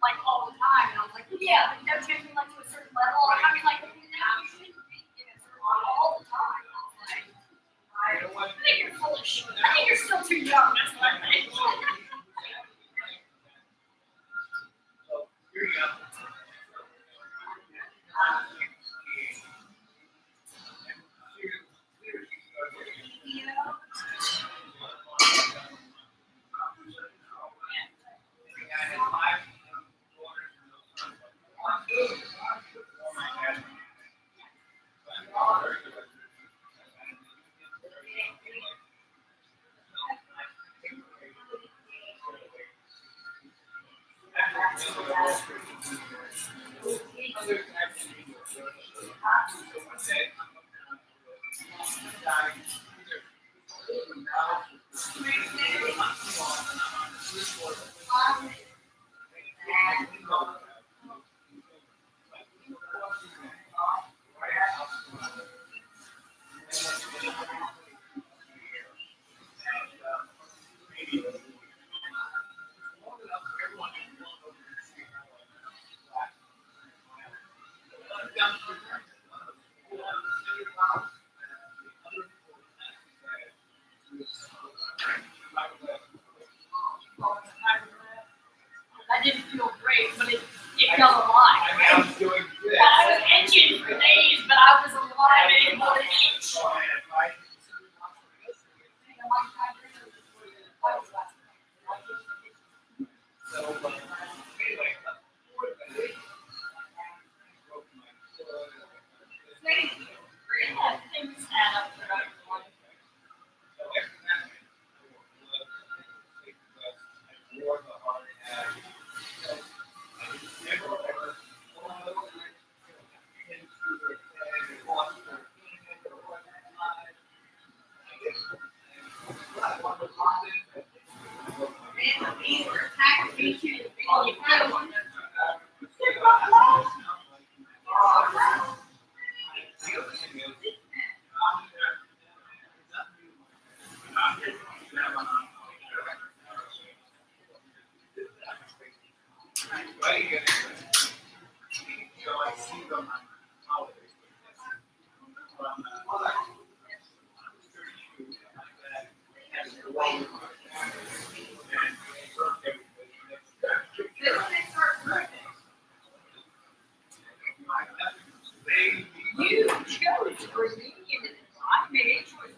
Like all the time, and I was like, yeah, but you never take me like to a certain level. I mean, like, you shouldn't be, all the time. I was like, I think you're full of shit. I think you're still too young. That's what I think. So here you go. I didn't feel great, but it felt alive. I was doing good. I was itching for days, but I was alive and able to itch. Things add up for everyone. These were attacking me too. Oh, you kind of was dreaming, and I made a choice.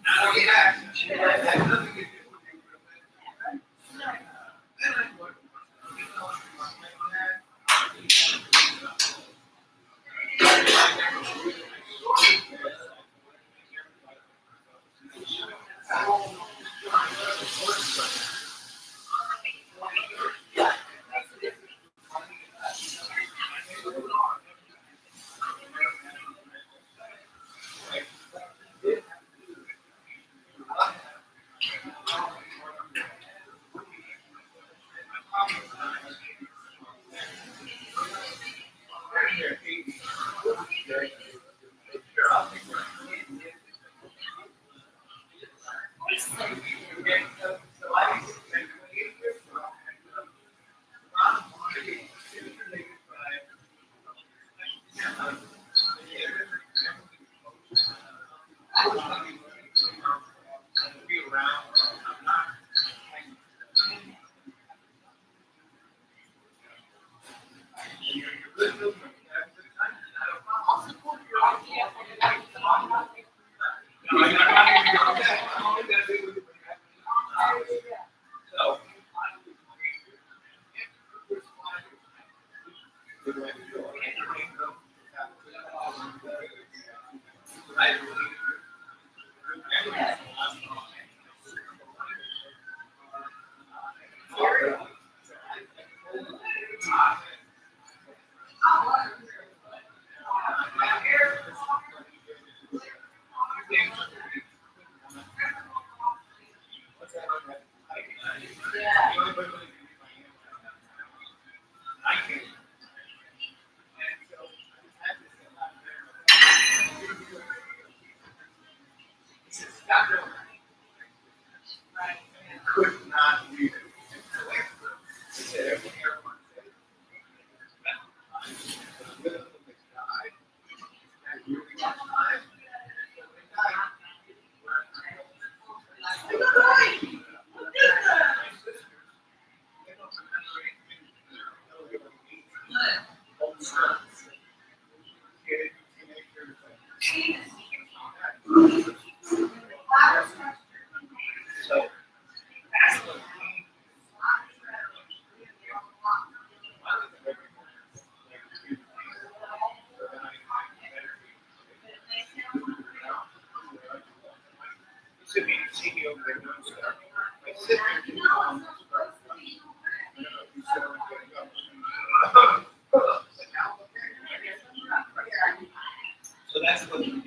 So that's what the name.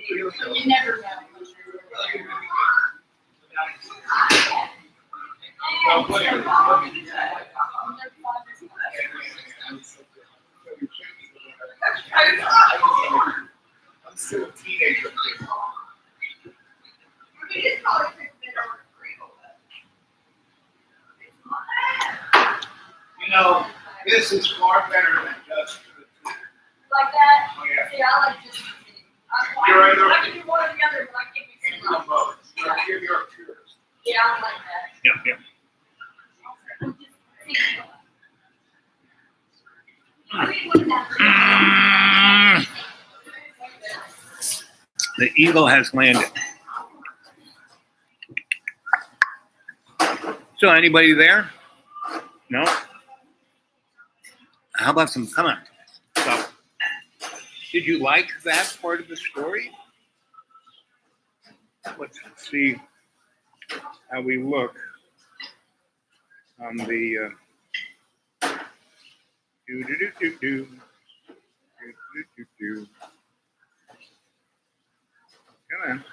You never know. I'm still a teenager. You know, this is far better than just. Like that? Oh, yeah. See, I like just. You're either- I can do one or the other, but I can't You be can do both. You're a purist. Yeah, I like that. Yep, yep. The eagle has landed. So, anybody there? No? How about some, come on. So, did you like that part of the story? Let's see how we look on the do. Come on.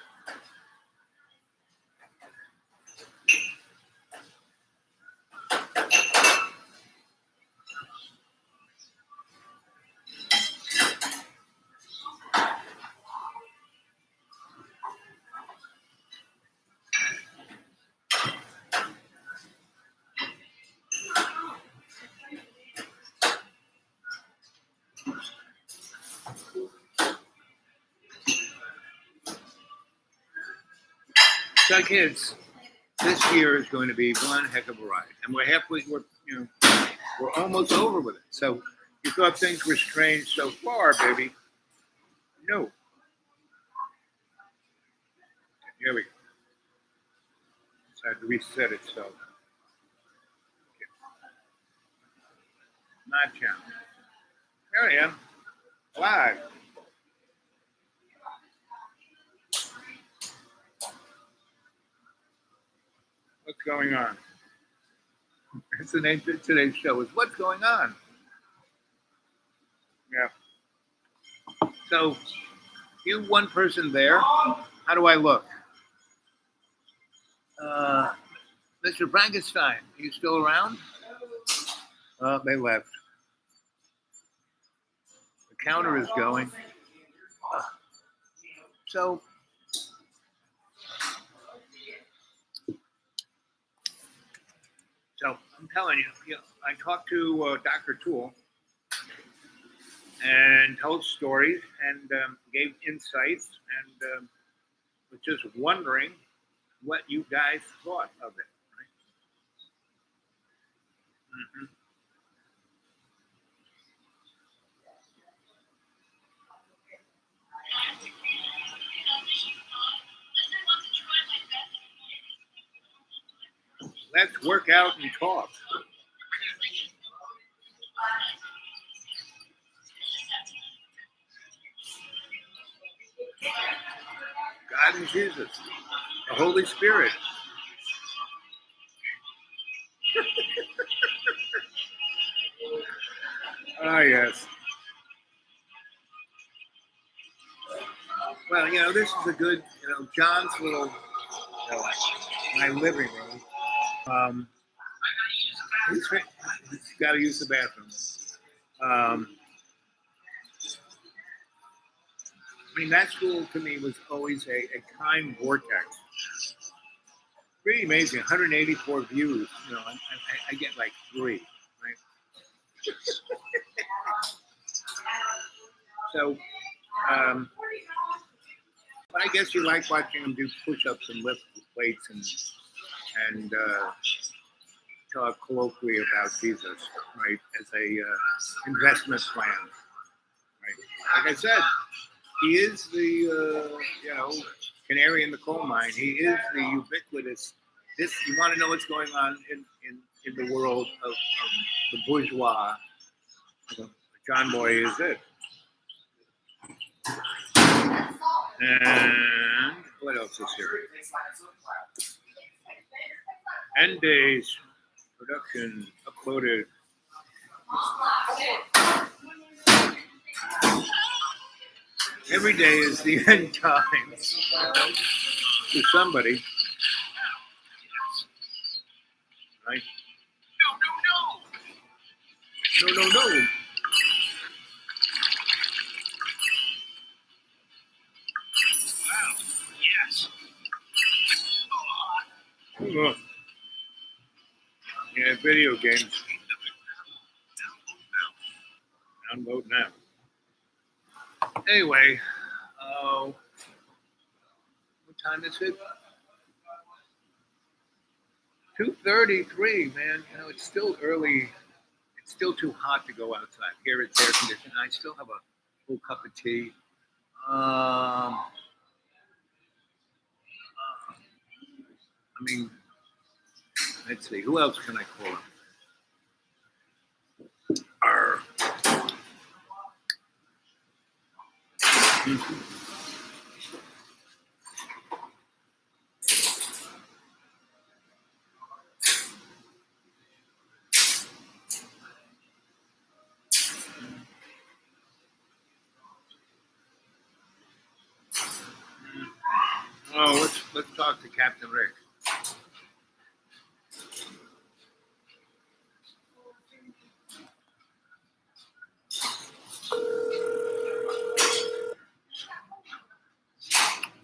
So kids, this year is going to be one heck of a ride, and we're almost over with it. So you thought things were strange so far, baby? No. Here we go. Just had to reset itself. Not challenge. Here I am, live. What's going on? That's the name of today's show, is What's Going On? Yeah. So, you one person there, how do I look? Mr. Frankenstein, are you still around? They left. The counter is going. So, I'm telling you, I talked to Dr. Toole and told stories and gave insights and was just wondering what you guys thought of it. Right? Mm-hmm. Let's work out and talk. God and Jesus, the Holy Spirit. Ah, yes. Well, this is a good, John's little, my living room. He's got to use the bathroom. That school to me was always a time vortex. Pretty amazing. 184 views. I get like 3, right? So, but I guess you like watching them do push-ups and lift weights and talk colloquially about Jesus, right? As a investment plan, right? Like I said, he is the canary in the coal mine. He is the ubiquitous. You want to know what's going on in the world of the bourgeois. John Boy is it. And what else is here? End days. Production uploaded. Every day is the end times to somebody. Right? No. Yes. Oh. Yeah, video games. Download now. Anyway, what time is it? 2:33, man. It's still early. It's still too hot to go outside. Here it's air conditioned. I still have a full cup of tea. Let's see. Who else can I call? Let's talk to Captain Rick.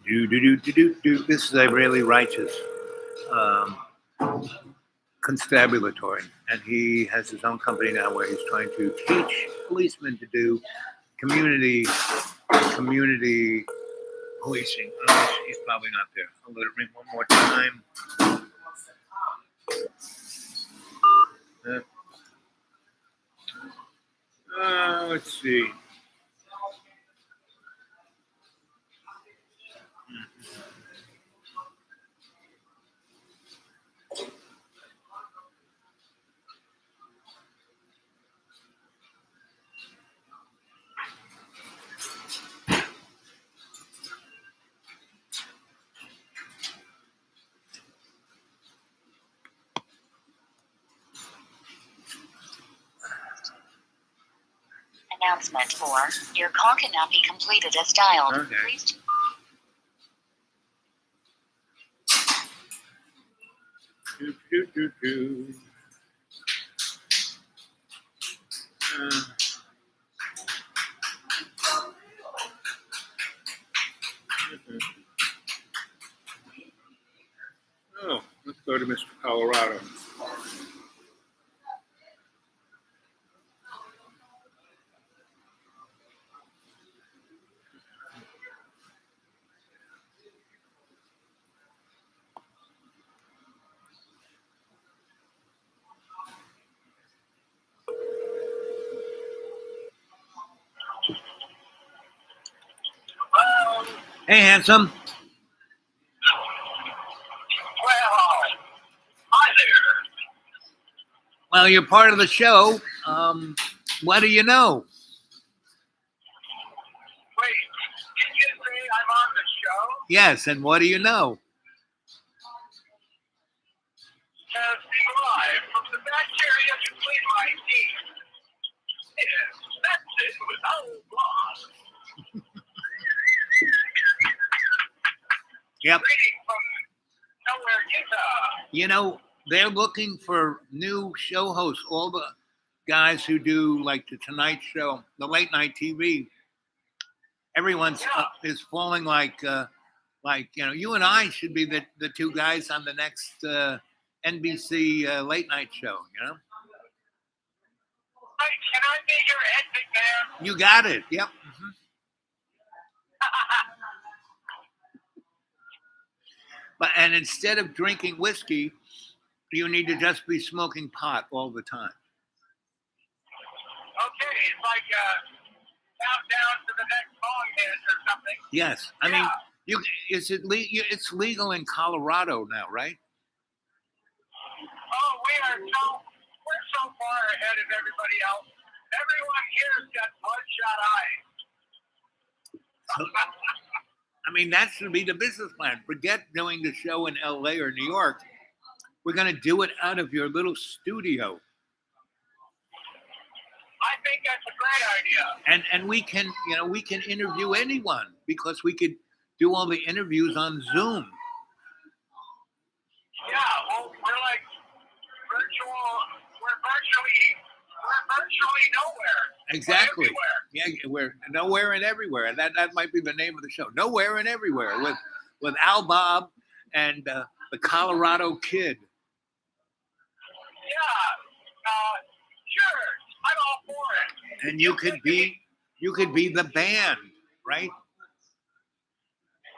Do. This is a really righteous constabulary, and he has his own company now where he's trying to teach policemen to do community policing. He's probably not there. I'll let it ring one more time. Let's see. Announcement 4. Your call cannot be completed as dialed. Okay. Please. Do. Oh, let's go to Mr. Colorado. Hey, handsome. Well, hi there. Well, you're part of the show. What do you know? Wait, did you say I'm on the show? Yes, and what do you know? Live from the bacteria between my teeth. Infected with old blood. Yep. Reading from nowhere, Utah. You know, they're looking for new show hosts. All the guys who do like the Tonight Show, the late night TV. Everyone's is falling like you and I should be the two guys on the next NBC late night show. You know. Hey, can I be your ending man? You got it. Yep. Mhm. And instead of drinking whiskey, you need to just be smoking pot all the time. Okay, it's like countdown to the next song hit or something. Yes, I mean, it's legal in Colorado now, right? Oh, we're so far ahead of everybody else. Everyone here's got bloodshot eyes. I mean, that should be the business plan. Forget doing the show in LA or New York. We're going to do it out of your little studio. I think that's a great idea. And we can interview anyone because we could do all the interviews on Zoom. Yeah, well, we're like we're virtually nowhere. Exactly. We're Yeah, we're nowhere and everywhere. That might be the name of the show. Nowhere and everywhere with Al Bob and the Colorado Kid. Yeah, sure. I'm all for it. And you could be the band, right?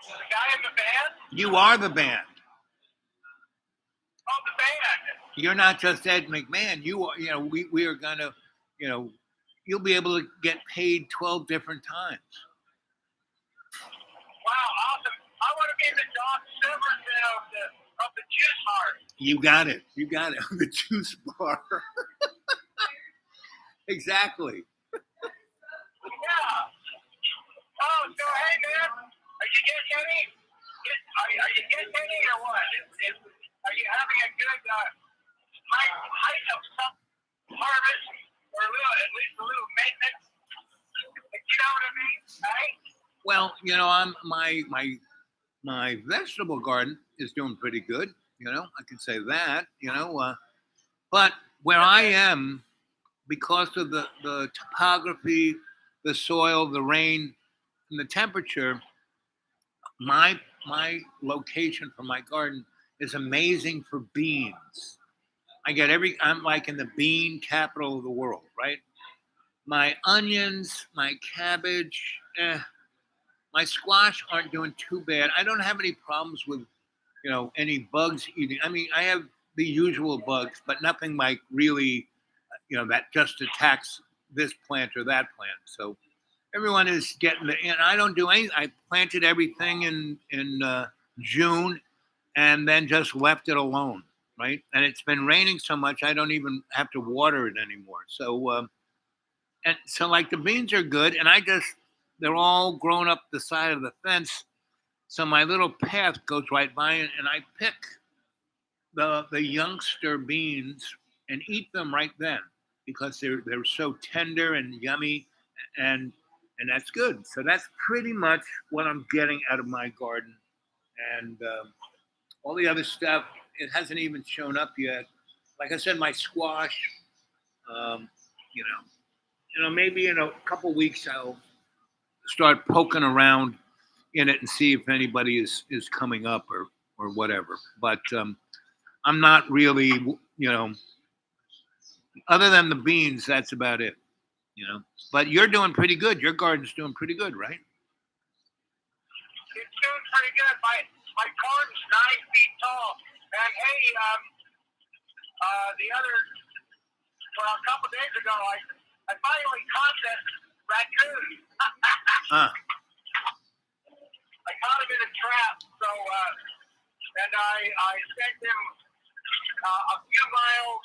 The guy in the band? You are the band. Oh, the band. You're not just Ed McMahon. You are, we are gonna, you'll be able to get paid 12 different times. Wow, awesome. I want to be the Doc Severinsen of the juice bar. You got it. The juice bar. Exactly. Yeah. Oh, so hey man, are you getting any? Are you getting any or what? Are you having a good height of some harvest or at least a little maintenance? You know what I mean, right? Well, I'm my vegetable garden is doing pretty good. I can say that. But where I am, because of the topography, the soil, the rain, and the temperature, my location for my garden is amazing for beans. I'm like in the bean capital of the world, right? My onions, my cabbage, My squash aren't doing too bad. I don't have any problems with, any bugs eating. I mean, I have the usual bugs, but nothing like really, that just attacks this plant or that plant. So everyone is getting and I don't do any. I planted everything in June, and then just left it alone, right? And it's been raining so much, I don't even have to water it anymore. So, and so like the beans are good, and they're all grown up the side of the fence. So my little path goes right by it, and I pick the youngster beans and eat them right then because they're so tender and yummy, and that's good. So that's pretty much what I'm getting out of my garden, and all the other stuff, it hasn't even shown up yet. Like I said, my squash, um, you maybe in a couple weeks I'll start poking around in it and see if anybody is coming up or whatever. But I'm not really, other than the beans, that's about it. But you're doing pretty good. Your garden's doing pretty good, right? It's doing pretty good. My corn's 9 feet tall. And hey, a couple days ago, I finally caught that raccoon. Huh. I caught him in a trap. So, and I sent him a few miles.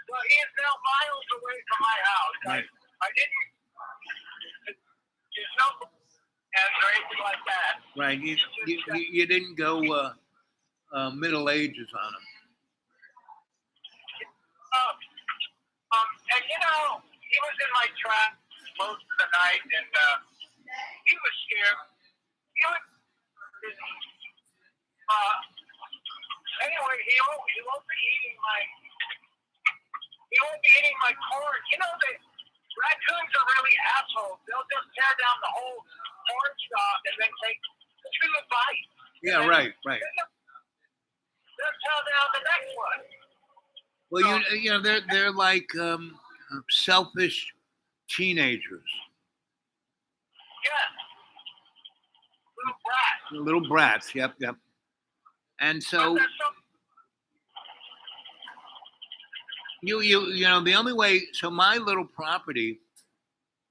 Well, he is now miles away from my house. Right. I didn't. There's no or anything like that. Right. You didn't go Middle Ages on him. And he was in my trap most of the night, and he was scared. Anyway, he won't be eating my corn. The raccoons are really assholes. They'll just tear down the whole corn stalk and then take 2 bites. Yeah, right. They'll tear down the next one. Well, they're like selfish teenagers. Yes. Little brats. Little brats. Yep. And so the only way. So my little property,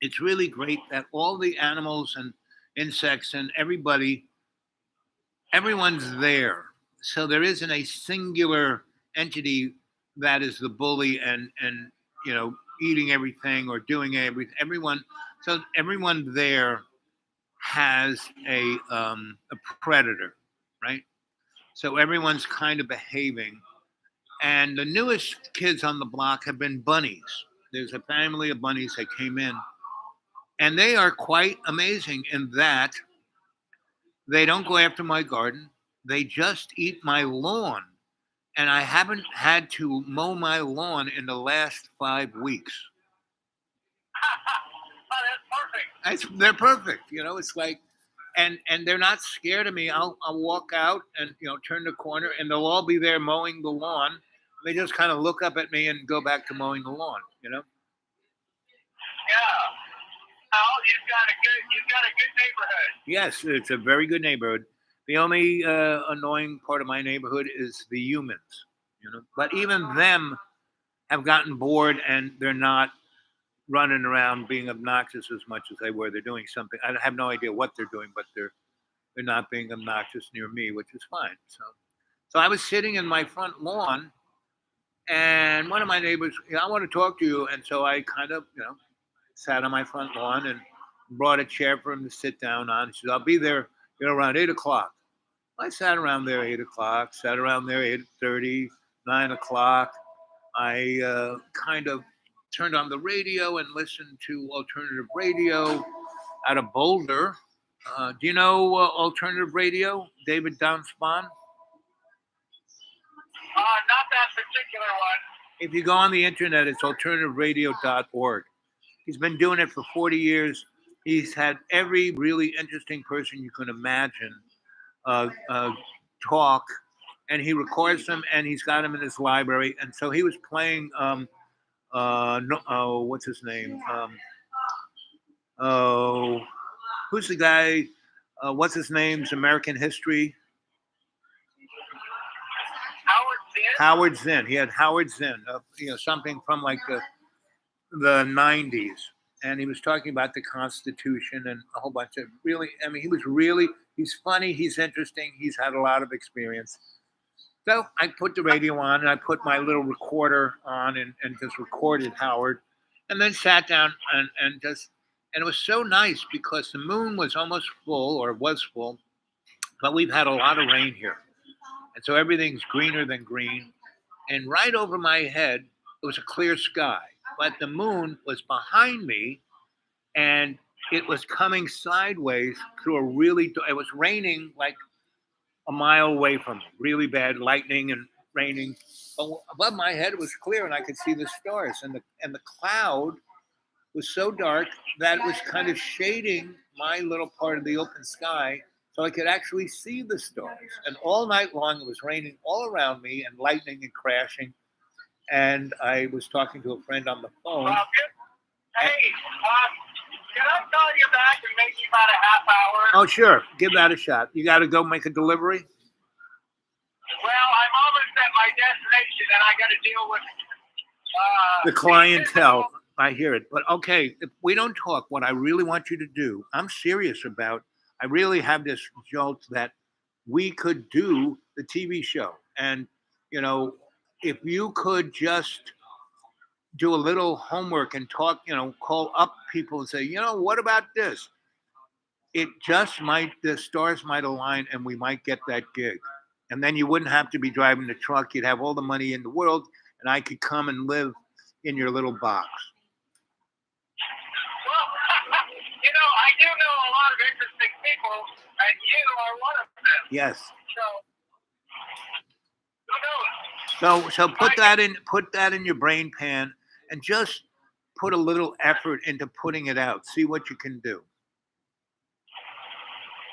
it's really great that all the animals and insects and everyone's there. So there isn't a singular entity that is the bully and eating everything or doing everything. Everyone there has a predator, right? So everyone's kind of behaving. And the newest kids on the block have been bunnies. There's a family of bunnies that came in, and they are quite amazing in that they don't go after my garden. They just eat my lawn. And I haven't had to mow my lawn in the last 5 weeks. That's perfect. They're perfect. It's like, and they're not scared of me. I'll walk out and, turn the corner, and they'll all be there mowing the lawn. They just kind of look up at me and go back to mowing the lawn, Yeah. Oh, you've got a good neighborhood. Yes, it's a very good neighborhood. The only annoying part of my neighborhood is the humans, But even them have gotten bored, and they're not running around being obnoxious as much as they were. They're doing something. I have no idea what they're doing, but they're not being obnoxious near me, which is fine. So I was sitting in my front lawn, and one of my neighbors, I want to talk to you, and so I kind of, sat on my front lawn and brought a chair for him to sit down on. She said, "I'll be there, around 8:00." I sat around there 8:00, sat around there 8:30, 9:00. I kind of turned on the radio and listened to alternative radio out of Boulder. Do you know alternative radio, David Downspawn? Not that particular one. If you go on the internet, it's alternativeradio.org. He's been doing it for 40 years. He's had every really interesting person you can imagine talk, and he records them, and he's got them in his library. And so he was playing, what's his name? Who's the guy? what's his name's American History? Howard Zinn? Howard Zinn. He had Howard Zinn, something from like the 90s. And he was talking about the Constitution and a whole bunch of really, I mean, he's funny, he's interesting, he's had a lot of experience. So I put the radio on and I put my little recorder on and just recorded Howard and then sat down and it was so nice because the moon was almost full or was full, but we've had a lot of rain here. And so everything's greener than green. And right over my head, it was a clear sky, but the moon was behind me and it was coming sideways through it was raining like a mile away from me, really bad lightning and raining. But above my head it was clear and I could see the stars and the cloud was so dark that it was kind of shading my little part of the open sky so I could actually see the stars. And all night long it was raining all around me and lightning and crashing. And I was talking to a friend on the phone. Hey, can I call you back in maybe about a half hour? Oh, sure. Give that a shot. You got to go make a delivery? Well, I'm almost at my destination, and I got to deal with the clientele. I hear it. But okay, if we don't talk, what I really want you to do, I'm serious about, I really have this jolt that we could do the TV show. And, if you could just do a little homework and talk, call up people and say, what about this? It just the stars might align and we might get that gig. And then you wouldn't have to be driving the truck. You'd have all the money in the world and I could come and live in your little box. Well, I do know a lot of interesting people, and you are one of them. Yes. So, who knows? So put that in your brain pan and just put a little effort into putting it out. See what you can do.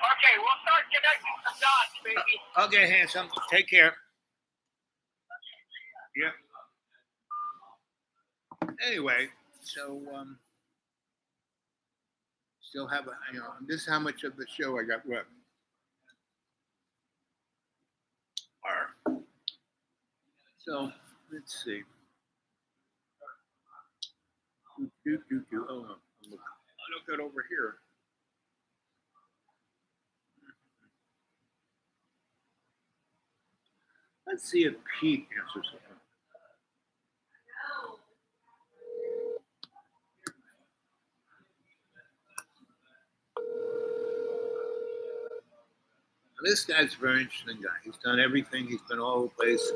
Okay, we'll start connecting some dots, baby. Okay, handsome. Take care. Yeah. Anyway, so still have this is how much of the show I got left. So let's see. Oh, look at over here. Let's see if Pete answers it. This guy's a very interesting guy. He's done everything. He's been all over the place.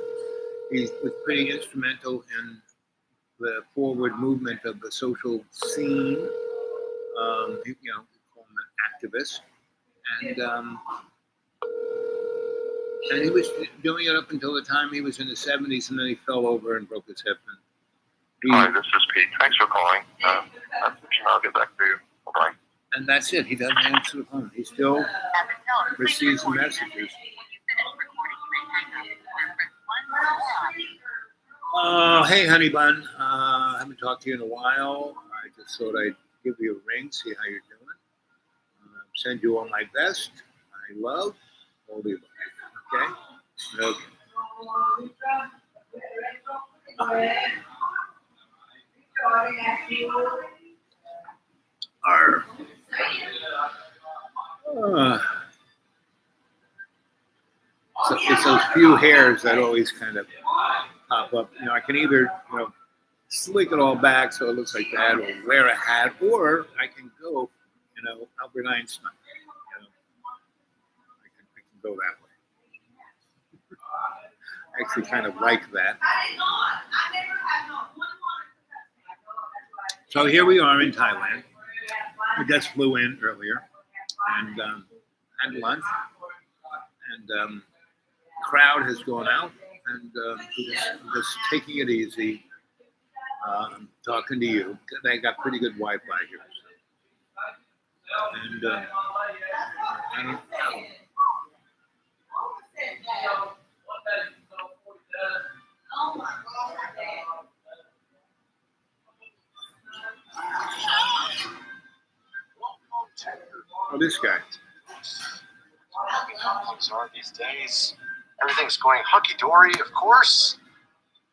He was pretty instrumental in the forward movement of the social scene. We call him an activist. And he was doing it up until the time he was in his 70s, and then he fell over and broke his hip. Hi, this is Pete. Thanks for calling. I'll get back to you. Bye. And that's it. He doesn't answer the phone. He still receives messages. Hey, honey bun. I haven't talked to you in a while. I just thought I'd give you a ring, see how you're doing. Send you all my best. I love all the above. Okay? So it's those few hairs that always kind of pop up. I can either, slick it all back so it looks like that, or wear a hat, or I can go, Albert Einstein. I can go that way. I actually kind of like that. So here we are in Thailand. We just flew in earlier and had lunch. And the crowd has gone out, and just taking it easy. Talking to you. They got pretty good Wi-Fi here. And I don't know. Oh, this guy. things are these days. Everything's going hunky-dory, of course.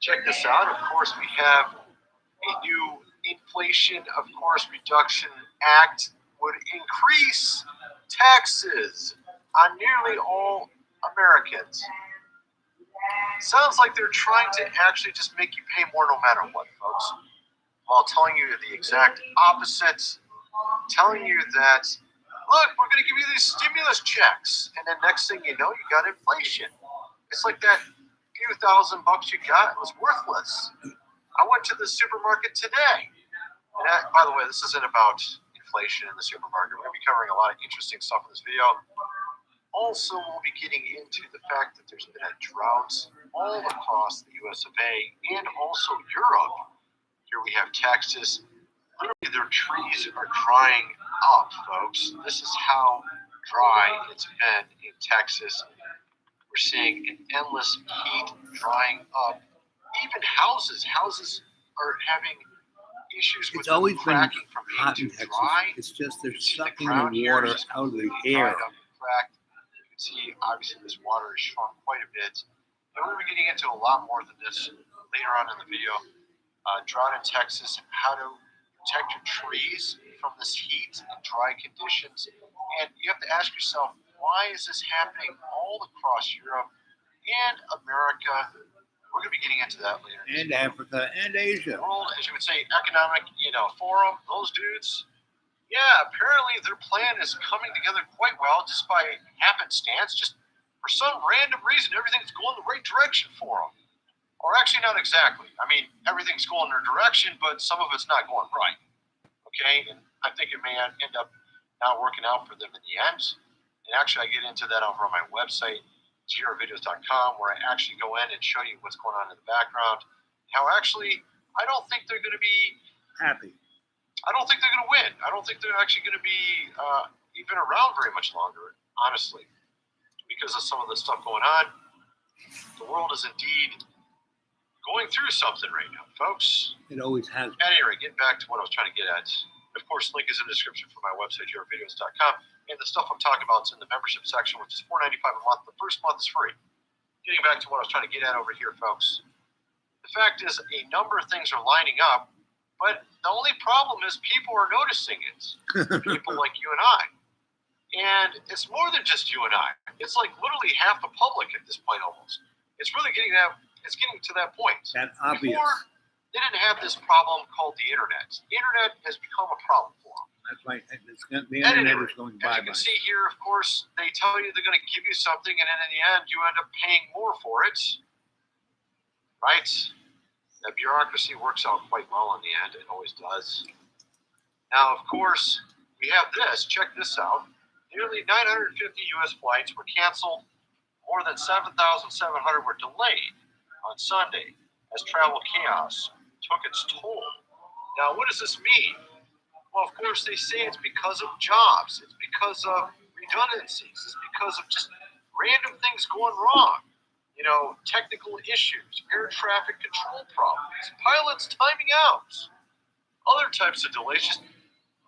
Check this out. Of course, we have a new Inflation, of course, Reduction Act would increase taxes on nearly all Americans. Sounds like they're trying to actually just make you pay more no matter what, folks, while telling you the exact opposite, telling you that, look, we're going to give you these stimulus checks, and then next thing you know, you got inflation. It's like that few $1,000 you got was worthless. I went to the supermarket today. And that, by the way, this isn't about inflation in the supermarket. We're going to be covering a lot of interesting stuff in this video. Also, we'll be getting into the fact that there's been a drought all across the US of A and also Europe. Here we have Texas. Literally, their trees are drying up, folks. This is how dry it's been in Texas. We're seeing an endless heat drying up. Even houses are having issues with It's always been cracking from hot being in too Texas. dry. It's just they're You see sucking ground the here water is just out of the completely air. dried up and cracked. You can see, obviously, this water has shrunk quite a bit. And we're going to be getting into a lot more than this later on in the video. Drought in Texas, how to protect your trees from this heat and dry conditions. And you have to ask yourself, why is this happening all across Europe and America? We're going to be getting into that later. And Africa and Asia. World, as you would say, Economic, Forum, those dudes. Yeah, apparently their plan is coming together quite well just by happenstance. Just for some random reason, everything's going the right direction for them. Or actually, not exactly. I mean, everything's going their direction, but some of it's not going right. Okay? And I think it may end up not working out for them in the end. And actually, I get into that over on my website, grvideos.com, where I actually go in and show you what's going on in the background. How actually, I don't think they're going to be Happy. I don't think they're going to win. I don't think they're actually going to be even around very much longer, honestly, because of some of the stuff going on. The world is indeed going through something right now, folks. It always has. At any rate, getting back to what I was trying to get at. Of course, link is in the description for my website, grvideos.com. And the stuff I'm talking about is in the membership section, which is $4.95 a month. The first month is free. Getting back to what I was trying to get at over here, folks. The fact is, a number of things are lining up, but the only problem is people are noticing it. People like you and I. And it's more than just you and I. It's like literally half the public at this point almost. It's really getting to that point. That obvious. Before, they didn't have this problem called the internet. The internet has become a problem for them. That's why the internet is going As you bye-bye. can see here, of course, they tell you they're going to give you something, and then in the end, you end up paying more for it. Right? That bureaucracy works out quite well in the end. It always does. Now, of course, we have this. Check this out. Nearly 950 U.S. flights were canceled. More than 7,700 were delayed on Sunday as travel chaos took its toll. Now, what does this mean? Well, of course, they say it's because of jobs. It's because of redundancies. It's because of just random things going wrong. Technical issues, air traffic control problems, pilots timing out, other types of delays.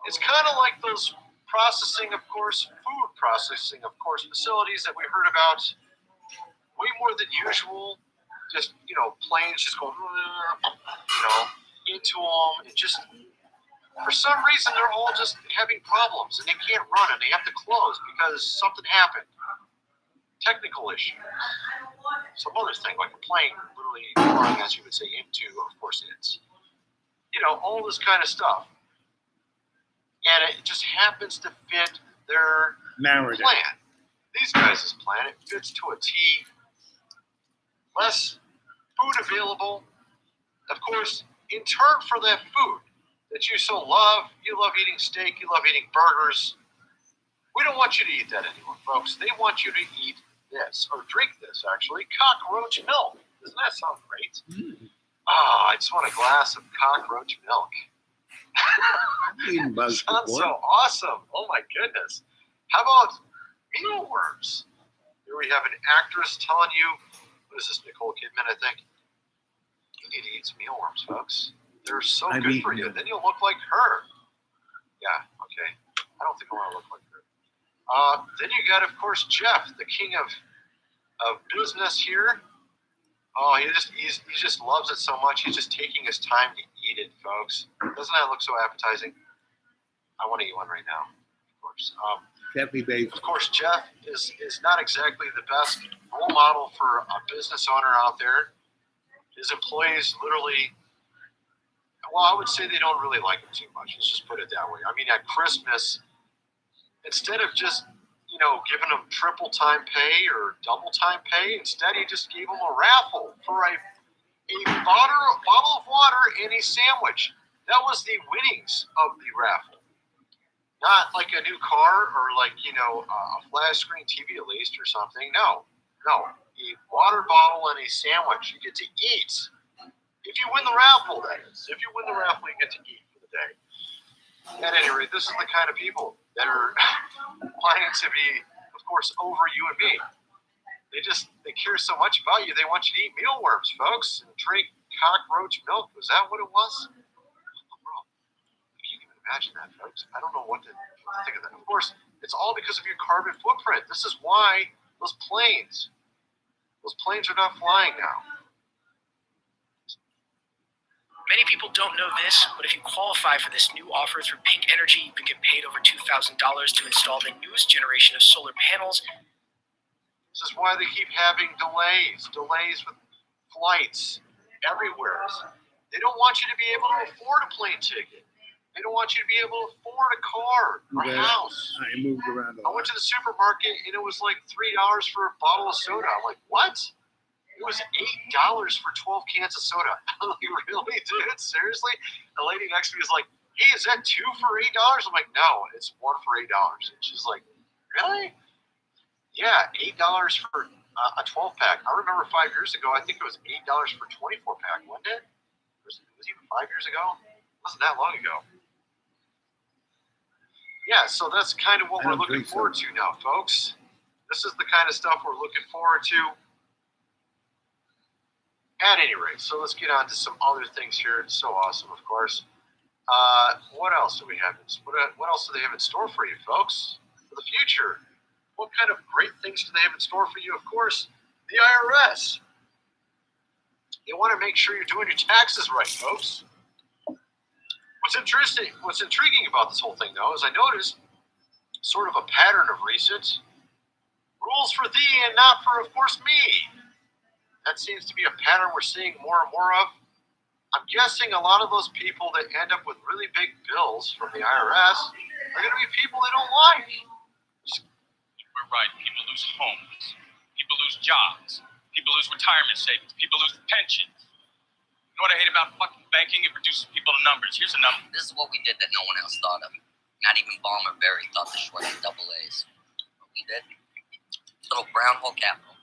It's kind of like those processing, of course, food processing, of course, facilities that we heard about way more than usual. Just, planes just going, into them. And just, for some reason, they're all just having problems and they can't run and they have to close because something happened. Technical issue. Some other thing, like a plane literally flying, as you would say, into, of course, it's, all this kind of stuff. And it just happens to fit their Narrative. plan. These guys' plan, it fits to a T. Less food available. Of course, in turn for that food that you so love, you love eating steak, you love eating burgers. We don't want you to eat that anymore, folks. They want you to eat this, or drink this, actually, cockroach milk. Doesn't that sound great? I just want a glass of cockroach milk. I've eaten bugs Sounds before. so awesome. Oh, my goodness. How about mealworms? Here we have an actress telling you, what is this, Nicole Kidman, I think? You need to eat some mealworms, folks. They're so I've good for eaten you. them. Then you'll look like her. Yeah, okay. I don't think I want to look like her. Then you got, of course, Jeff, the king of business here. Oh, he just loves it so much. He's just taking his time to eat it, folks. Doesn't that look so appetizing? I want to eat one right now, of course. Kathy Bates. Of course, Jeff is not exactly the best role model for a business owner out there. His employees literally, well, I would say they don't really like him too much. Let's just put it that way. I mean, at Christmas, instead of just, giving them triple time pay or double time pay, instead he just gave them a raffle for a bottle of water and a sandwich. That was the winnings of the raffle. Not like a new car or like, a flat screen TV at least or something. No. A water bottle and a sandwich you get to eat. If you win the raffle, that is. If you win the raffle, you get to eat for the day. At any rate, this is the kind of people that are wanting to be, of course, over you and me. They care so much about you, they want you to eat mealworms, folks, and drink cockroach milk. Was that what it was? I can't even imagine that, folks. I don't know what to think of that. Of course, it's all because of your carbon footprint. This is why those planes are not flying now. Many people don't know this, but if you qualify for this new offer through Pink Energy, you can get paid over $2,000 to install the newest generation of solar panels. This is why they keep having delays with flights everywhere. They don't want you to be able to afford a plane ticket. They don't want you to be able to afford a car or a house. I moved around a I lot. went to the supermarket and it was like $3 for a bottle of soda. I'm like, what? It was $8 for 12 cans of soda. I'm like, really, dude? Seriously? The lady next to me was like, hey, is that 2 for $8? I'm like, no, it's 1 for $8. And she's like, really? Yeah, $8 for a 12-pack. I remember 5 years ago, I think it was $8 for a 24-pack, wasn't it? Was it even 5 years ago? It wasn't that long ago. Yeah, so that's kind of what we're looking forward to now, folks. This is the kind of stuff we're looking forward to. At any rate, so let's get on to some other things here. It's so awesome, of course. What else do we have? What else do they have in store for you, folks, for the future? What kind of great things do they have in store for you? Of course, the IRS. They want to make sure you're doing your taxes right, folks. What's intriguing about this whole thing, though, is I noticed sort of a pattern of recent rules for thee and not for, of course, me. That seems to be a pattern we're seeing more and more of. I'm guessing a lot of those people that end up with really big bills from the IRS are going to be people they don't like. We're right. People lose homes. People lose jobs. People lose retirement savings. People lose pensions. You know what I hate about fucking banking? It reduces people to numbers. Here's a number. This is what we did that no one else thought of. Not even Balmer Berry thought to short the double A's. But we did. Little brown hole capital.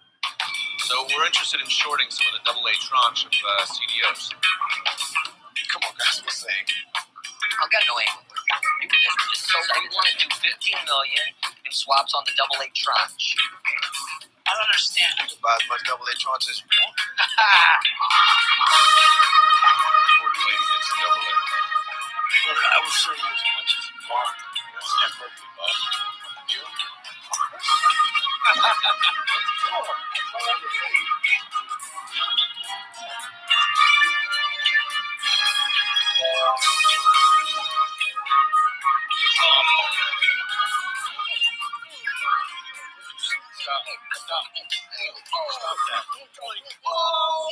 So we're interested in shorting some of the AA tranche of CDOs. Come on, guys, what's saying? I've got no angle. You can just so we want to do $15 million in swaps on the AA tranche. I don't understand. Buy as much AA tranche as you want. Look, I will show you as much as you want. Yeah, perfectly, boss. You?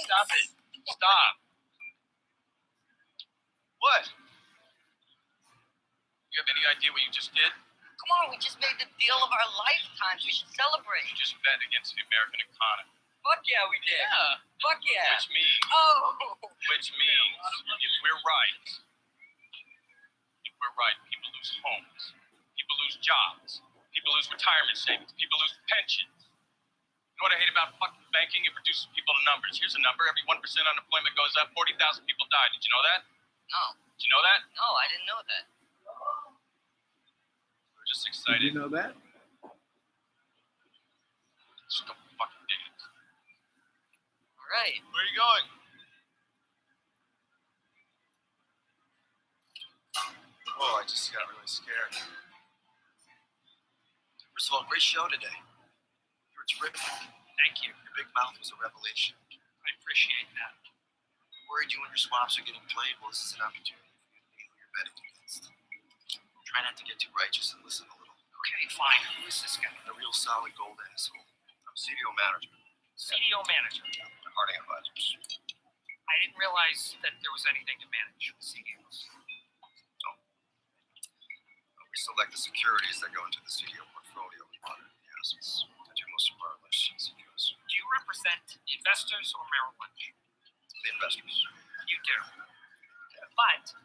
Stop it. Stop. What? You have any idea what you just did? Come on, we just made the deal of our lifetimes. We should celebrate. You just bet against the American economy. Fuck yeah, we did. Yeah. Fuck yeah. Which means if we're right, people lose homes. People lose jobs. People lose retirement savings. People lose pensions. You know what I hate about fucking banking? It reduces people to numbers. Here's a number. Every 1% unemployment goes up. 40,000 people die. Did you know that? No. Did you know that? No, I didn't know that. We're just excited. Did you know that? Just a couple fucking days. All right. Where are you going? Oh, I just got really scared. We're First of all, great show today. You were terrific. Thank you. Your big mouth was a revelation. I appreciate that. You're worried you and your swaps are getting played? Well, this is an opportunity for you to be who you're betting against. Try not to get too righteous and listen a little. Okay, fine. Who is this guy? A real solid gold asshole. I'm CDO manager. CDO manager. Harding Advisors. I didn't realize that there was anything to manage with CDOs. We select the securities that go into the CDO portfolio and monitor the assets. I do most of our elections CDOs. Do you represent the investors or Merrill Lynch? The investors. You do. But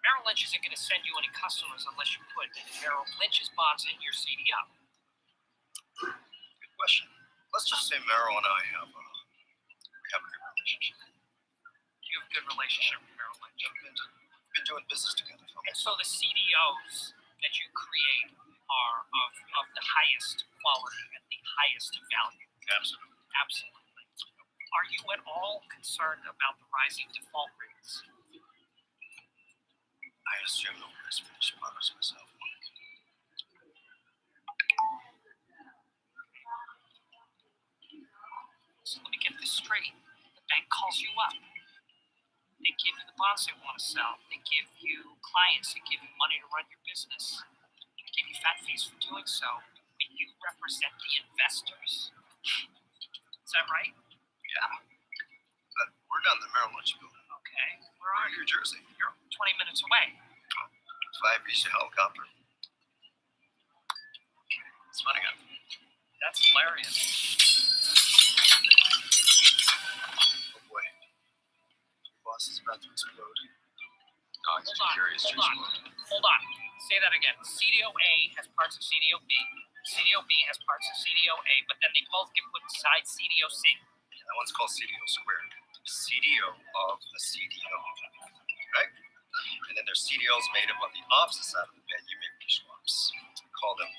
Merrill Lynch isn't going to send you any customers unless you put Merrill Lynch's bonds in your CDO. Good question. Let's just say Merrill and I have a good relationship. You have a good relationship with Merrill Lynch. We've been doing business together for And so the CDOs that you create are of the highest quality and the highest value. Absolutely. Absolutely. Are you at all concerned about the rising default rates? I assume no risk for this products myself, Mike. So let me get this straight. The bank calls you up. They give you the bonds they want to sell. They give you clients. They give you money to run your business. They give you fat fees for doing so. But you represent the investors. Is that right? Yeah. But we're down the Merrill Lynch building. Okay. Where We're are in you? New Jersey. You're 20 minutes away. 5 Visa helicopter. It's funny, guy. That's hilarious. Oh boy. Your boss is about to explode. No, he's Hold on. curious to Hold on. explode. Hold on. Say that again. CDO A has parts of CDO B. CDO B has parts of CDO A, but then they both get put inside CDO C. Yeah, that one's called CDO squared. CDO of a CDO. Right? And then there's CDOs made up on the opposite side of the bed. You make your swaps. We call them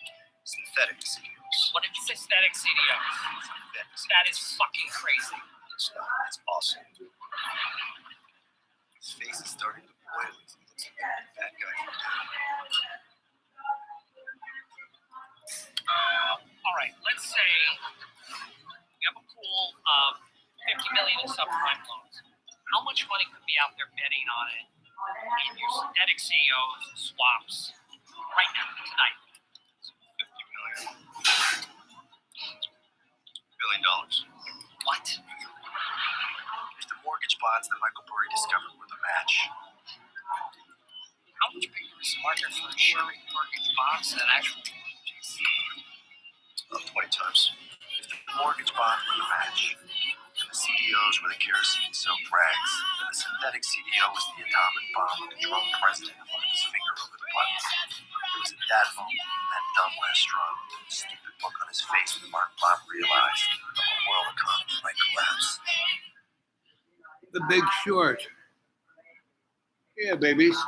synthetic CDOs. What did you say? Synthetic CDOs. Synthetic CDOs. That is fucking crazy. It's not. It's awesome. His face is starting to boil. He looks like a bad guy from All right, let's say you have a pool of 50 million in subprime loans. How much money could be out there betting on it in your synthetic CEOs and swaps right now, tonight? $50 billion. What? If the mortgage bonds that Michael Burry discovered were the match, How much bigger is the market for insuring mortgage bonds than actual mortgages? 20 times. If the mortgage bonds were the match, and the CDOs were the kerosene soaked rags, then the synthetic CDO was the atomic bomb with the Trump president holding his finger over the button. It was at that moment, that dumb last straw, with the stupid look on his face, that Mark Bob realized the whole world economy might collapse. The Big Short. Yeah, babies.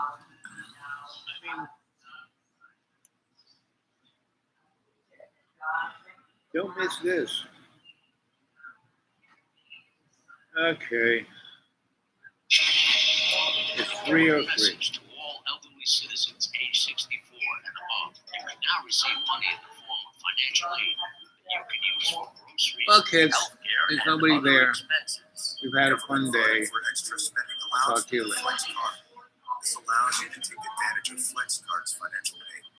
Don't miss this. Okay. It's 3:03. Message to all elderly citizens age 64 and above. You can now receive money in the form of financial aid that you can use for groceries, Well, kids, healthcare, there's and nobody other there. expenses. We've had a fun day. For extra spending Talk to you later. This allows you to take advantage of FlexCard's financial aid.